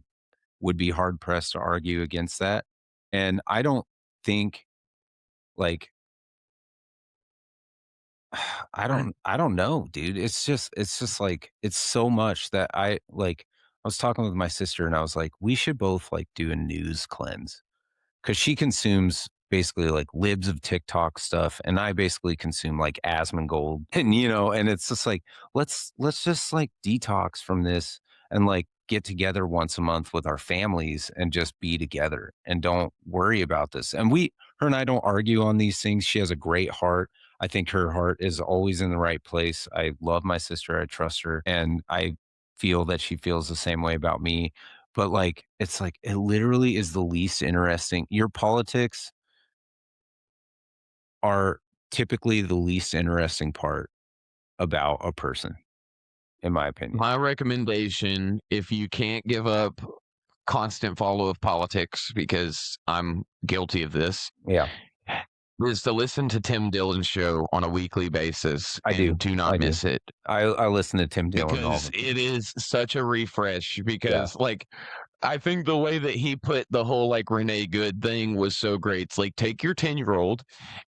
would be hard pressed to argue against that. And I don't think like I don't know, dude. It's just like it's so much that I was talking with my sister and I was like, we should both like do a news cleanse. 'Cause she consumes basically, like, libs of TikTok stuff, and I basically consume, like, Asmongold, and it's just like, let's just, like, detox from this and, like, get together once a month with our families and just be together and don't worry about this, and her and I don't argue on these things. She has a great heart. I think her heart is always in the right place. I love my sister, I trust her, and I feel that she feels the same way about me. But, like, it's like, it literally is the least interesting your politics are typically the least interesting part about a person, in my opinion. My recommendation, if you can't give up constant follow of politics, because I'm guilty of this, Yeah, is to listen to Tim Dillon's show on a weekly basis I and do, do not I do. miss it, I listen to Tim Dillon all because the it is such a refresh. yeah, Because, like, I think the way that he put the whole like Renee Good thing was so great. It's like, take your 10-year-old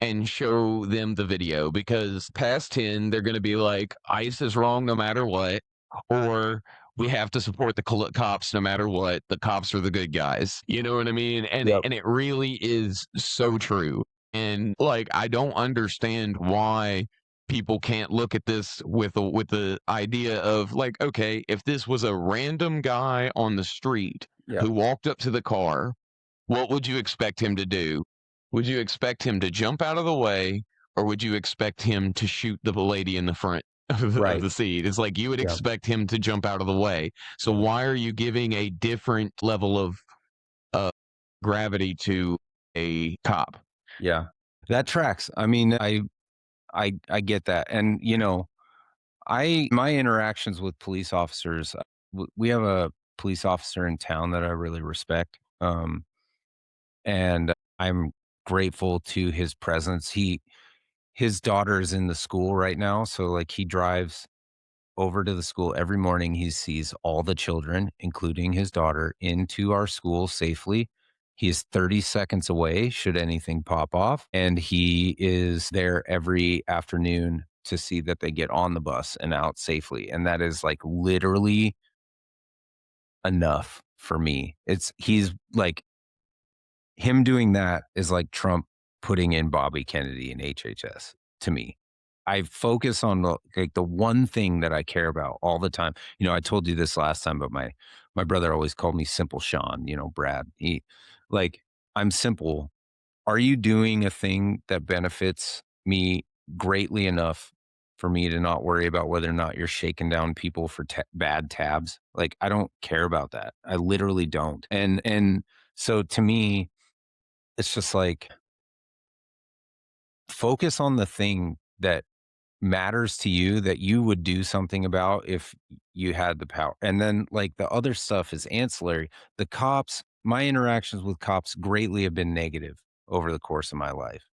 and show them the video, because past 10, they're going to be like, ICE is wrong no matter what, or we have to support the cops no matter what. The cops are the good guys. You know what I mean? And yep, and it really is so true. And like, I don't understand why people can't look at this with the idea of like, okay, if this was a random guy on the street yeah, who walked up to the car, what would you expect him to do? Would you expect him to jump out of the way, or would you expect him to shoot the lady in the front of right, the seat? It's like you would yeah, expect him to jump out of the way. So why are you giving a different level of uh, gravity to a cop? yeah. That tracks. I mean, I get that, and, my interactions with police officers, we have a police officer in town that I really respect, and I'm grateful to his presence. His daughter is in the school right now, so, like, he drives over to the school every morning. He sees all the children, including his daughter, into our school safely. He is 30 seconds away should anything pop off, and he is there every afternoon to see that they get on the bus and out safely, and that is, like, literally enough for me. He's like him doing that is like Trump putting in Bobby Kennedy in HHS to me. I focus on the one thing that I care about all the time. I told you this last time, but my brother always called me Simple Sean, Brad. Like I'm simple. Are you doing a thing that benefits me greatly enough for me to not worry about whether or not you're shaking down people for bad tabs? Like I don't care about that. I literally don't. And so to me, it's just like focus on the thing that matters to you that you would do something about if you had the power. And then like the other stuff is ancillary. The cops, my interactions with cops greatly have been negative over the course of my life.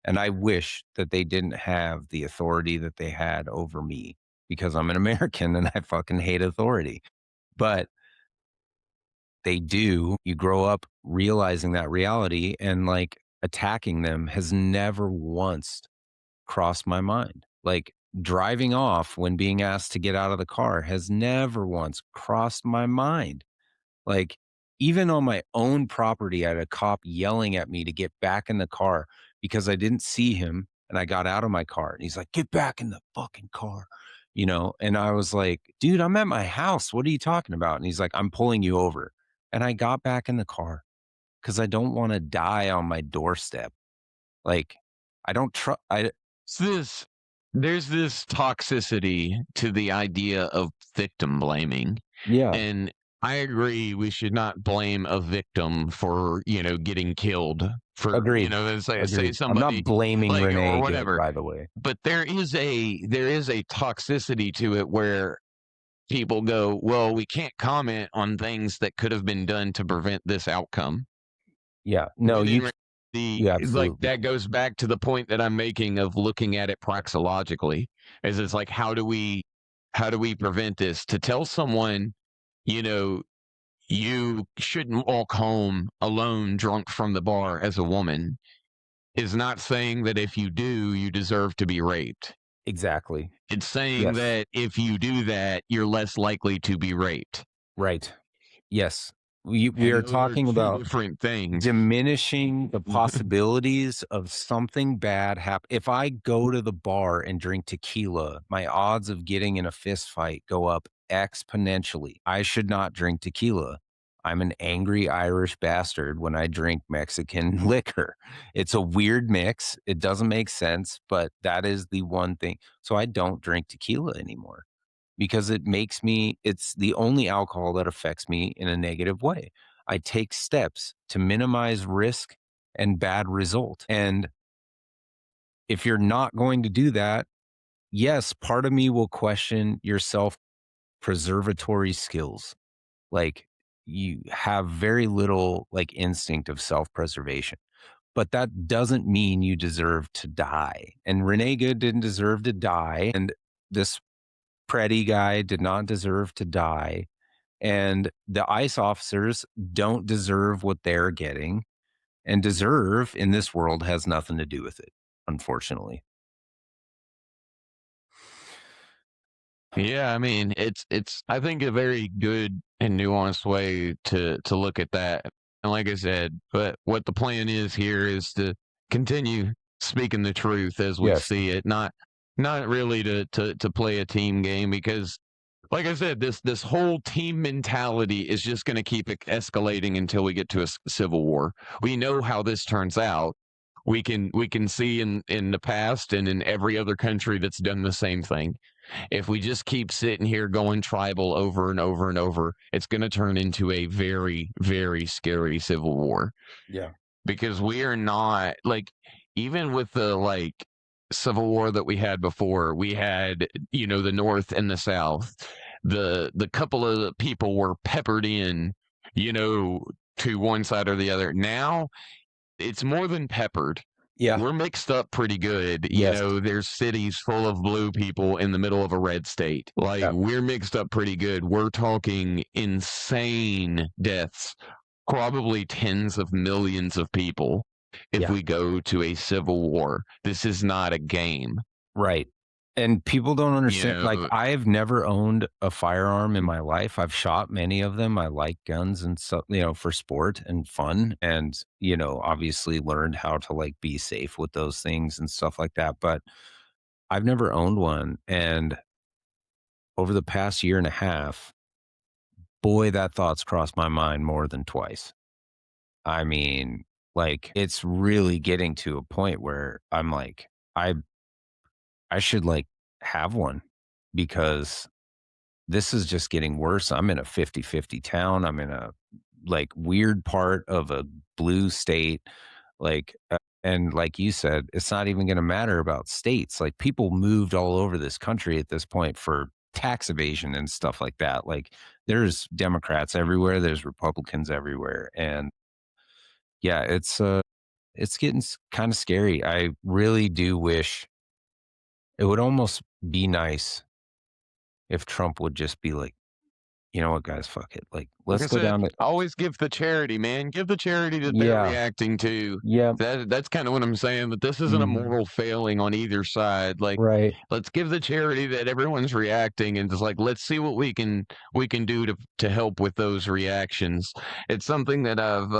And I wish that they didn't have the authority that they had over me because I'm an American and I fucking hate authority. But they do. You grow up realizing that reality and like attacking them has never once crossed my mind. Like driving off when being asked to get out of the car has never once crossed my mind. Like, even on my own property, I had a cop yelling at me to get back in the car because I didn't see him and I got out of my car. And he's like, "Get back in the fucking car." And I was like, "Dude, I'm at my house. What are you talking about?" And he's like, "I'm pulling you over." And I got back in the car because I don't want to die on my doorstep. Like, I don't trust. It's this there's this toxicity to the idea of victim blaming. Yeah, And I agree we should not blame a victim for, getting killed for, agreed. say Agreed. I'm not somebody blaming like or Renee Good, whatever. by the way. But there is a toxicity to it where people go, well, we can't comment on things that could have been done to prevent this outcome. Yeah. No, When in you, reality, you like absolutely. that goes back to the point that I'm making of looking at it praxeologically, is it's like how do we prevent this? To tell someone, you know, you shouldn't walk home alone drunk from the bar as a woman is not saying that if you do, you deserve to be raped. Exactly. It's saying Yes. that if you do that, you're less likely to be raped. Right. Yes. We And are those are talking two about different things. diminishing the possibilities of something bad happen. If I go to the bar and drink tequila, my odds of getting in a fist fight go up exponentially. I should not drink tequila. I'm an angry Irish bastard when I drink Mexican liquor. It's a weird mix. It doesn't make sense, but that is the one thing. So I don't drink tequila anymore because it's the only alcohol that affects me in a negative way. I take steps to minimize risk and bad result. And if you're not going to do that, yes, part of me will question your self preservatory skills. Like you have very little like instinct of self preservation, but that doesn't mean you deserve to die. And Renee Good didn't deserve to die. And this Preddy guy did not deserve to die. And the ICE officers don't deserve what they're getting, and deserve in this world has nothing to do with it, unfortunately. Yeah, I mean, it's I think a very good and nuanced way to look at that. And like I said, but what the plan is here is to continue speaking the truth as we Yes. see it, not really to play a team game because like I said, this whole team mentality is just going to keep escalating until we get to a civil war. We know how this turns out. We can see in the past and in every other country that's done the same thing. If we just keep sitting here going tribal over and over and over, it's going to turn into a very, very scary civil war Yeah. because we are not like, even with the like civil war that we had before, we had, the North and the South. The couple of people were peppered in, you know, to one side or the other. Now it's more than peppered. Yeah. We're mixed up pretty good. Yes. There's cities full of blue people in the middle of a red state. Like, Yeah. we're mixed up pretty good. We're talking insane deaths, probably tens of millions of people if Yeah. we go to a civil war. This is not a game. Right. And people don't You understand. Like, know, I've never owned a firearm in my life. I've shot many of them. I like guns and so, for sport and fun. And, obviously learned how to like be safe with those things and stuff like that. But I've never owned one. And over the past year and a half, boy, that thought's crossed my mind more than twice. I mean, like, it's really getting to a point where I'm like, I should like have one because this is just getting worse. I'm in a 50-50 town. I'm in a like weird part of a blue state. And like you said, it's not even going to matter about states. Like people moved all over this country at this point for tax evasion and stuff like that. Like there's Democrats everywhere, there's Republicans everywhere. And yeah, it's getting kind of scary. I really do wish it would almost be nice if Trump would just be like, you know what, guys, fuck it. Like, Like let's I go said, down to, always give the charity, man. Give the charity that they're yeah, reacting to. yeah, That's kind of what I'm saying. That this isn't a mhm, moral failing on either side. Like, right. let's give the charity that everyone's reacting, and just like let's see what we can do to help with those reactions. It's something that I've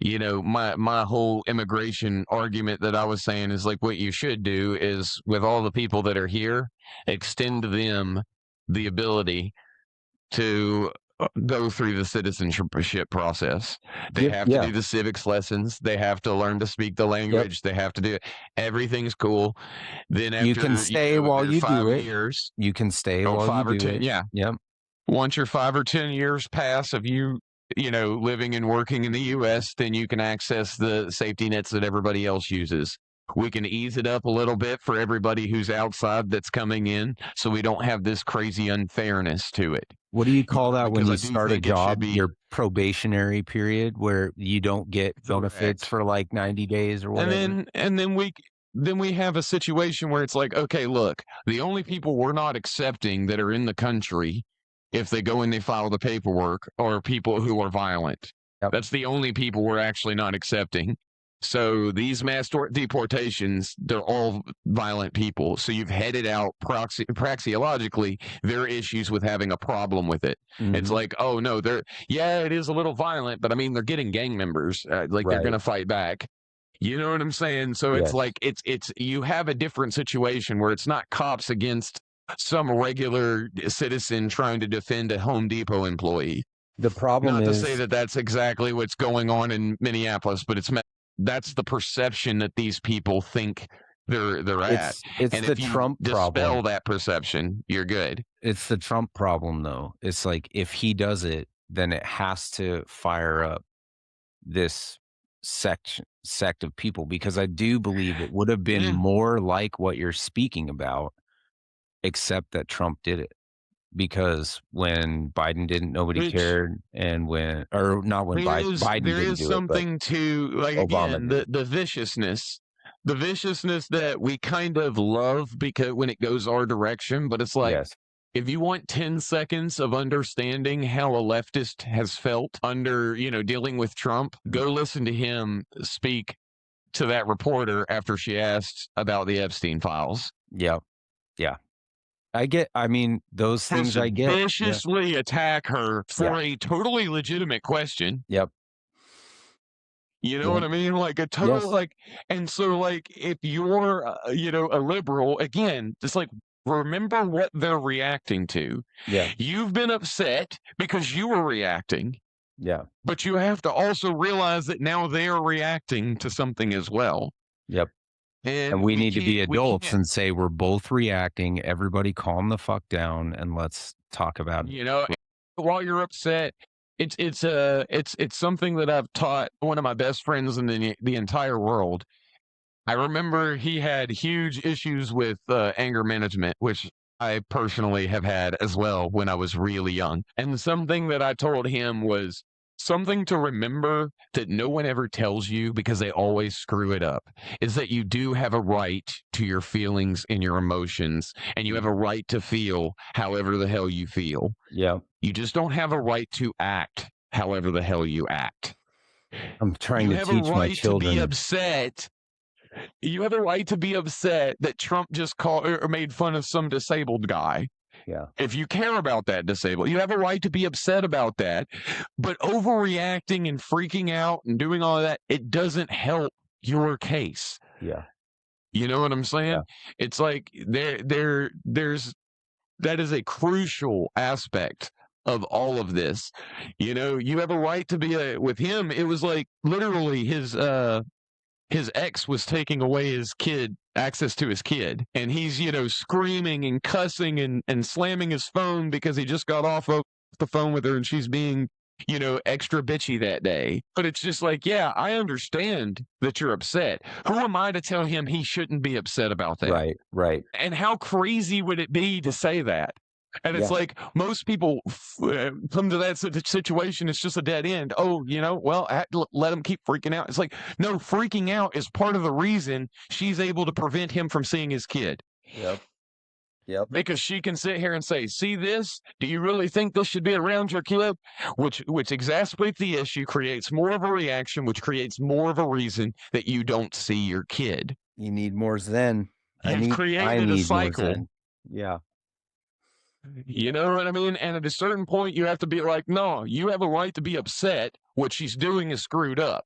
my whole immigration argument that I was saying is like what you should do is with all the people that are here, extend to them the ability to go through the citizenship process. They have to Yeah, do the civics lessons. They have to learn to speak the yep. language. They have to do it. Everything's cool. Then You can after stay while their you do 5 it. years, You can stay or while you 5 or do 10, it. yeah. Yep. Once your 5 or 10 years pass of living and working in the U.S., then you can access the safety nets that everybody else uses. We can ease it up a little bit for everybody who's outside that's coming in, so we don't have this crazy unfairness to it. What do you call that when Because you I do start a think it should job, be your probationary period where you don't get benefits correct. for like 90 days or And whatever? then we have a situation where it's like, okay, look, the only people we're not accepting that are in the country, if they go and they file the paperwork, are people who are violent. Yep. That's the only people we're actually not accepting. So these mass deportations, they're all violent people. So you've headed out praxeologically their issues with having a problem with it. It's Mhm. like, oh no, yeah, it is a little violent, but I mean, they're getting gang members. Like they're going Right. to fight back. You know what I'm saying? So it's Yes. like it's you have a different situation where it's not cops against some regular citizen trying to defend a Home Depot employee. The problem Not to say is that that's exactly what's going on in Minneapolis, but that's the perception that these people think they're at. it's And the if you Trump dispel problem. that perception, you're good. It's the Trump problem though. It's like if he does it, then it has to fire up this sect of people because I do believe it would have been Yeah. more like what you're speaking about, except that Trump did it. Because when Biden didn't, nobody Which cared, and when or not when there is Biden there didn't is do it, but something to, like, Obama again, did it. the viciousness that we kind of love because when it goes our direction, but it's like Yes. if you want 10 seconds of understanding how a leftist has felt under, dealing with Trump, Mm. go listen to him speak to that reporter after she asked about the Epstein files. Yep. Yeah. I mean, those Just things I get. Yeah. viciously attack her Yeah. for a totally legitimate question. Yep. You know Yep. what I mean? Like a total, Yes. like, and so like if you're a liberal, again, just like remember what they're reacting to. Yeah. You've been upset because you were reacting, Yeah. but you have to also realize that now they're reacting to something as well. Yep. And And we we need to can't be we adults can't and say we're both reacting. Everybody calm the fuck down and let's talk about it. you know while you're upset, it's something that I've taught one of my best friends in the entire world. I remember he had huge issues with anger management, which I personally have had as well when I was really young. And something that I told him was something to remember that no one ever tells you because they always screw it up is that you do have a right to your feelings and your emotions, and you have a right to feel however the hell you feel. Yeah. You just don't have a right to act however the hell you act. I'm trying You to have a teach my right to be children. upset. You have a right to be upset that Trump just called or made fun of some disabled guy. Yeah. If you care about that disabled, you have a right to be upset about that. But overreacting and freaking out and doing all of that, it doesn't help your case. Yeah. You know what I'm Yeah. saying? It's like there's that is a crucial aspect of all of this. You have a right to be with him. It was like literally his ex was taking away his kid access to his kid, and he's screaming and cussing and slamming his phone because he just got off of the phone with her and she's being extra bitchy that day. But it's just like, yeah, I understand that you're upset. Who am I to tell him he shouldn't be upset about that? Right. Right. And how crazy would it be to say that? And it's like most people come to that situation. It's just a dead end. Oh, well, let them keep freaking out. It's like, no, freaking out is part of the reason she's able to prevent him from seeing his kid. Yep. Because she can sit here and say, see this? Do you really think this should be around your kid? Which exacerbates the issue, creates more of a reaction, which creates more of a reason that you don't see your kid. You need more Zen. I need a cycle. more Zen. Yeah. You know what I mean? And at a certain point, you have to be like, no, you have a right to be upset. What she's doing is screwed up.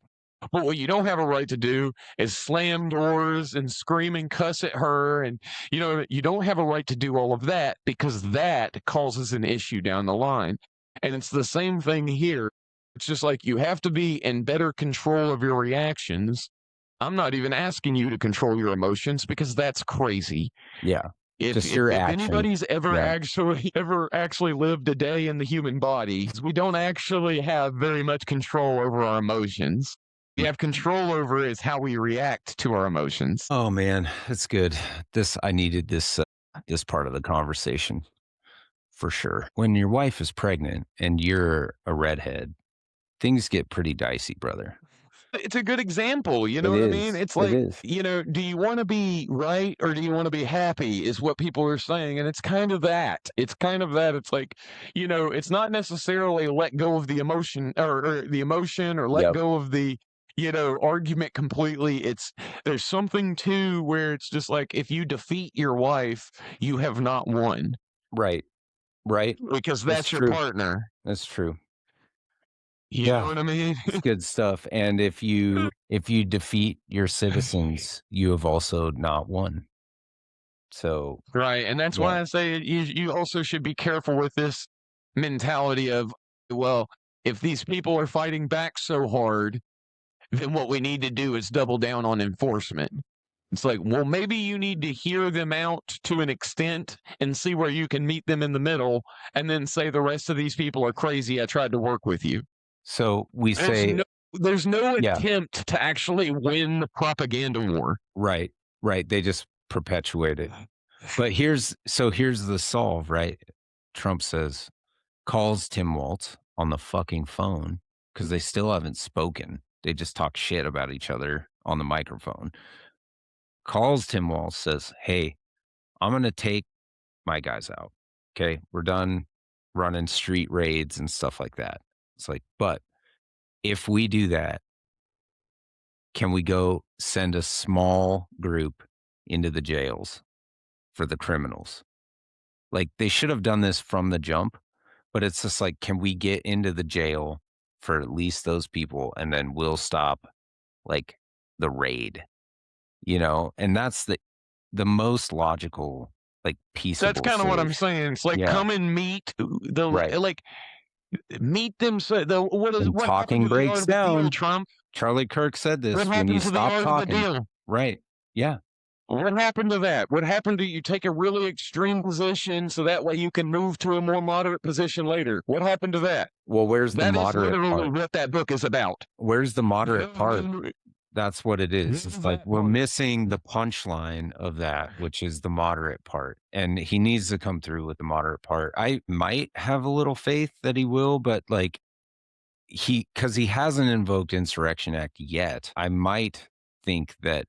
But what you don't have a right to do is slam doors and scream and cuss at her. And, you don't have a right to do all of that because that causes an issue down the line. And it's the same thing here. It's just like you have to be in better control of your reactions. I'm not even asking you to control your emotions because that's crazy. Yeah. If anybody's ever actually lived a day in the human body, we don't actually have very much control over our emotions. We have control over is how we react to our emotions. Oh man, that's good. I needed this part of the conversation for sure. When your wife is pregnant and you're a redhead, things get pretty dicey, brother. It's a good example, you know what I mean? It's like, do you want to be right or do you want to be happy is what people are saying. And it's kind of that. It's like, it's not necessarily let go of the emotion or the emotion or let go of the, argument completely. There's something too where it's just like, if you defeat your wife, you have not won. Right. Because that's your partner. That's true. You know what I mean? It's good stuff. And if you defeat your citizens, you have also not won. So right, and that's why I say you also should be careful with this mentality of, well, if these people are fighting back so hard, then what we need to do is double down on enforcement. It's like, well, maybe you need to hear them out to an extent and see where you can meet them in the middle, and then say the rest of these people are crazy. I tried to work with you. So there's no attempt to actually win the propaganda war. Right. They just perpetuate it. But here's the solve, right? Trump calls Tim Walz on the fucking phone because they still haven't spoken. They just talk shit about each other on the microphone. Calls Tim Walz, says, hey, I'm going to take my guys out. Okay. We're done running street raids and stuff like that. It's like, but if we do that, can we go send a small group into the jails for the criminals? Like, they should have done this from the jump, but it's just like, can we get into the jail for at least those people and then we'll stop like the raid, and that's the most logical, like, peaceable. That's kind of what I'm saying. It's like, come and meet meet them. So what talking breaks down. Deal, Trump. Charlie Kirk said this when you stop talking. Right. Yeah. What happened to that? What happened to you take a really extreme position so that way you can move to a more moderate position later? What happened to that? Well, where's the moderate part? That is literally what that book is about. Where's the moderate part? That's what it is. It's like we're missing the punchline of that, which is the moderate part. And he needs to come through with the moderate part. I might have a little faith that he will, but like because he hasn't invoked Insurrection Act yet, I might think that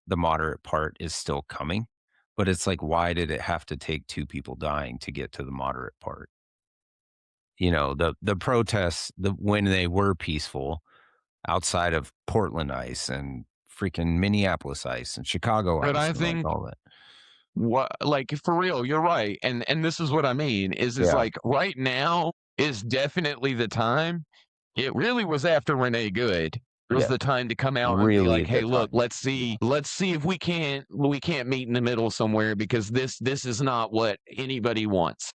the moderate part is still coming. But it's like, why did it have to take 2 people dying to get to the moderate part? The protests, when they were peaceful, outside of Portland ice and freaking Minneapolis ice and Chicago ice. But I think all that. Like, for real, you're right. And this is what I mean is like right now is definitely the time. It really was after Renee Good. It was the time to come out and be like, hey, look, let's see if we can't meet in the middle somewhere because this is not what anybody wants.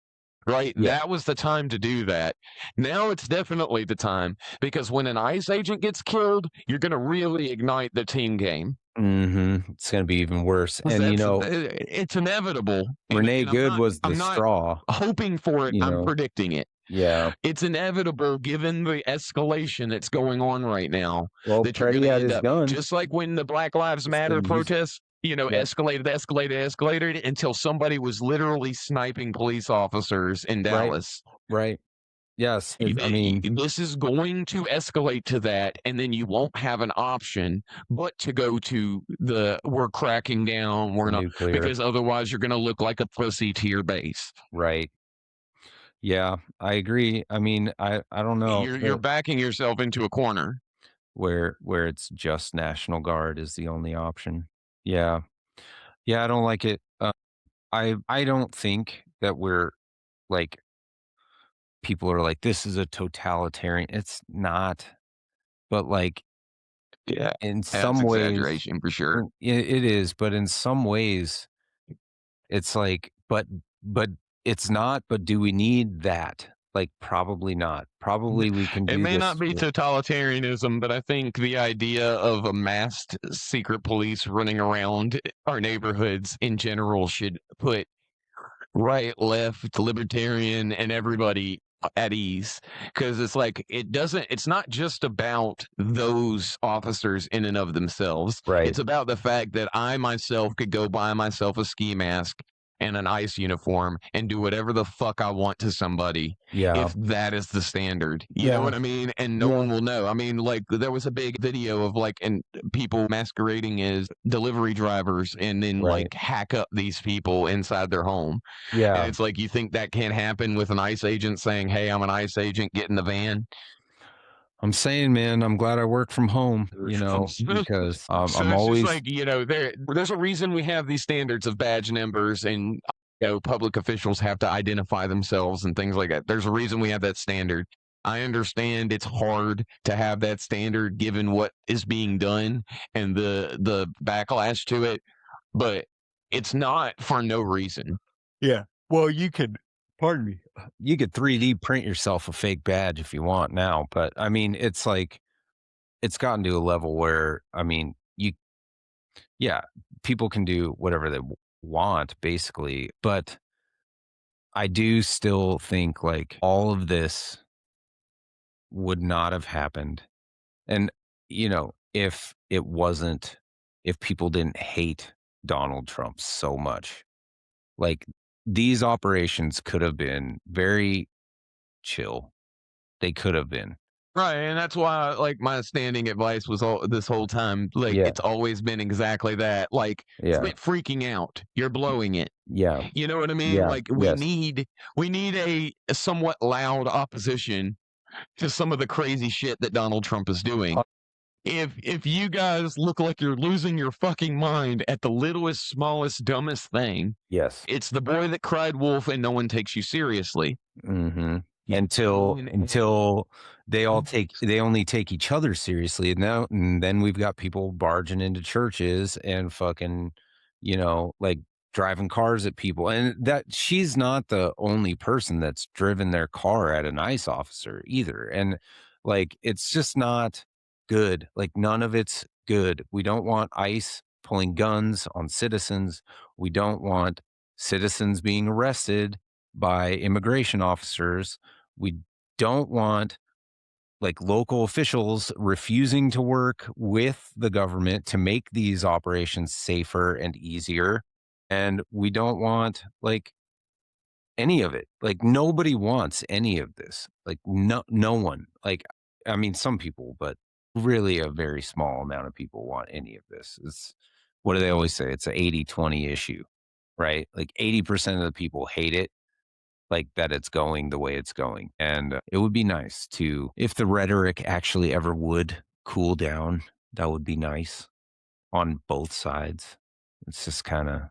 Right? Yeah. That was the time to do that. Now it's definitely the time because when an ICE agent gets killed, you're going to really ignite the team game. Mm-hmm. It's going to be even worse. And, it's inevitable. Renee Good was the straw. Hoping for it. I'm predicting it. Yeah. It's inevitable given the escalation that's going on right now. Well, Freddie had his gun. Just like when the Black Lives Matter protests Yep. escalated until somebody was literally sniping police officers in Right. Dallas. Right. Yes. I mean, This is going to escalate to that, and then you won't have an option but to go to the we're cracking down, we're not, nuclear. because otherwise you're going to look like a pussy to your base. Right. Yeah, I agree. I mean, I don't know You're backing yourself into a corner. where it's just National Guard is the only option. Yeah. Yeah, I don't like it. I don't think that we're like people are like this is a totalitarian. It's not. But like Yeah, in that's some ways exaggeration for sure. it is, but in some ways it's like but it's not, but do we need that? Like probably not. Probably we can It do may not this be with totalitarianism, but I think the idea of amassed secret police running around our neighborhoods in general should put right, left, libertarian, and everybody at ease, because it's like it's not just about those officers in and of themselves. right. It's about the fact that I myself could go buy myself a ski mask and an ICE uniform and do whatever the fuck I want to somebody Yeah. if that is the standard. You know Yeah. what I mean? And no Yeah. one will know. I mean, like there was a big video of like and people masquerading as delivery drivers and then Right. like hack up these people inside their home. And Yeah. it's like, you think that can't happen with an ICE agent saying, "Hey, I'm an ICE agent, get in the van." I'm saying, man, I'm glad I work from home, because So I'm it's just always like, there's a reason we have these standards of badge numbers, and public officials have to identify themselves and things like that. There's a reason we have that standard. I understand it's hard to have that standard given what is being done and the backlash to it, but it's not for no reason. yeah. Well, you could pardon me. You could 3D print yourself a fake badge if you want now, but I mean, it's like it's gotten to a level where I mean, you yeah, people can do whatever they want basically, but I do still think like all of this would not have happened. And if it wasn't if people didn't hate Donald Trump so much. Like these operations could have been very chill. They could have been. Right, and that's why, like, my standing advice was all this whole time, like, Yeah. it's always been exactly that. Like, Yeah. quit freaking out. You're blowing it. Yeah. You know what I mean? Yeah. Like, Yes. we need a somewhat loud opposition to some of the crazy shit that Donald Trump is doing. If you guys look like you're losing your fucking mind at the littlest, smallest, dumbest thing, Yes. it's the boy that cried wolf and no one takes you seriously. Mhm. You Until know? until they only take each other seriously, and then we've got people barging into churches and fucking, like driving cars at people. And that she's not the only person that's driven their car at an ICE officer either. And like it's just not good. Like none of it's good. We don't want ICE pulling guns on citizens. We don't want citizens being arrested by immigration officers. We don't want like local officials refusing to work with the government to make these operations safer and easier. And we don't want like any of it. Like nobody wants any of this. Like no one. Like I mean some people, but really a very small amount of people want any of this. It's what do they always say? It's an 80-20 issue, right? Like 80% of the people hate it like that it's going the way it's going. And it would be nice to, if the rhetoric actually ever would cool down, that would be nice on both sides. It's just kind of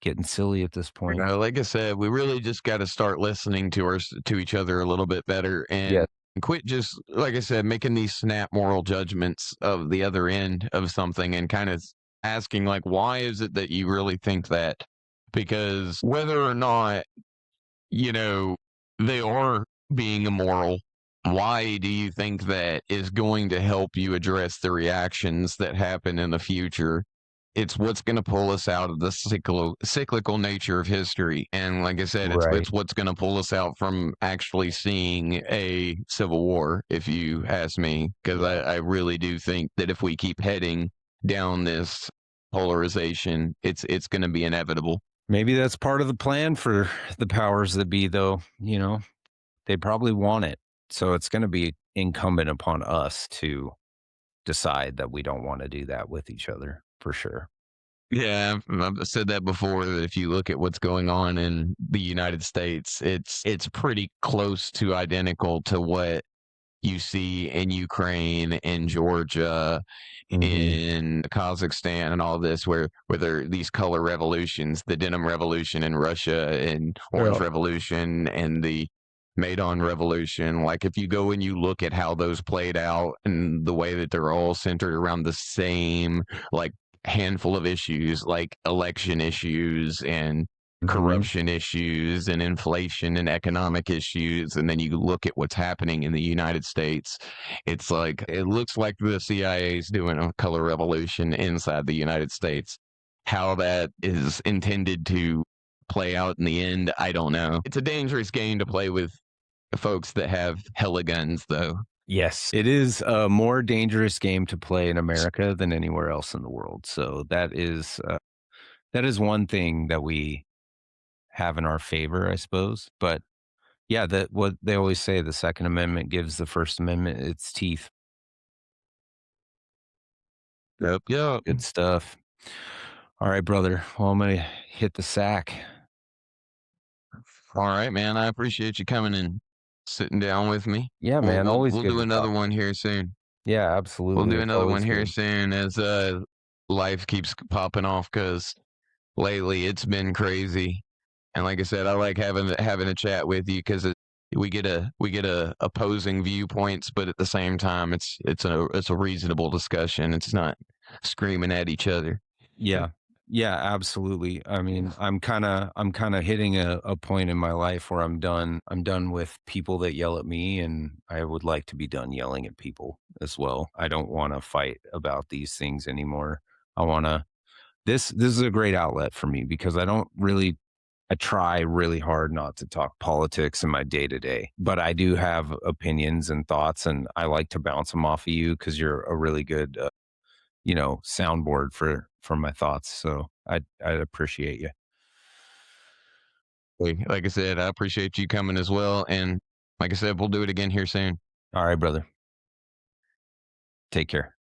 getting silly at this point. Like I said, we really just got to start listening to each other a little bit better Yeah. and quit just, like I said, making these snap moral judgments of the other end of something and kind of asking, like, why is it that you really think that? Because whether or not, you know, they are being immoral, why do you think that is going to help you address the reactions that happen in the future? It's what's going to pull us out of the cyclical nature of history. And like I said, Right. it's what's going to pull us out from actually seeing a civil war, if you ask me, because I really do think that if we keep heading down this polarization. It's going to be inevitable. Maybe that's part of the plan for the powers that be, though. They probably want it. So it's going to be incumbent upon us to decide that we don't want to do that with each other for sure. Yeah, I've said that before, that if you look at what's going on in the United States, it's pretty close to identical to what you see in Ukraine, in Georgia, Hmm. in Kazakhstan, and all this, where there are these color revolutions, the denim revolution in Russia, and Yeah. orange revolution, and the Maidan revolution. Like, if you go and you look at how those played out, and the way that they're all centered around the same, like, handful of issues, like election issues and Hmm. corruption issues and inflation and economic issues, and then you look at what's happening in the United States, it's like it looks like the CIA is doing a color revolution inside the United States. How that is intended to play out in the end, I don't know. It's a dangerous game to play with folks that have hella guns, though. Yes, it is a more dangerous game to play in America than anywhere else in the world. So that is one thing that we have in our favor, I suppose. But yeah, that what they always say, the Second Amendment gives the First Amendment its teeth. Yep, yep. Good stuff. All right, brother. Well, I'm gonna hit the sack. All right, man. I appreciate you coming and sitting down with me. Yeah, We'll man. we'll Always we'll good do to another talk. one here soon. Yeah, We'll absolutely. do It's another one always here good. soon as life keeps popping off, because lately it's been crazy. And like I said, I like having a chat with you, because we get a opposing viewpoints, but at the same time, it's a reasonable discussion. It's not screaming at each other. Yeah. Yeah, absolutely. I mean, I'm kinda hitting a point in my life where I'm done with people that yell at me, and I would like to be done yelling at people as well. I don't wanna fight about these things anymore. I wanna this is a great outlet for me because I try really hard not to talk politics in my day to day, but I do have opinions and thoughts, and I like to bounce them off of you because you're a really good soundboard for my thoughts. So I appreciate you. Like I said, I appreciate you coming as well. And like I said, we'll do it again here soon. All right, brother. Take care.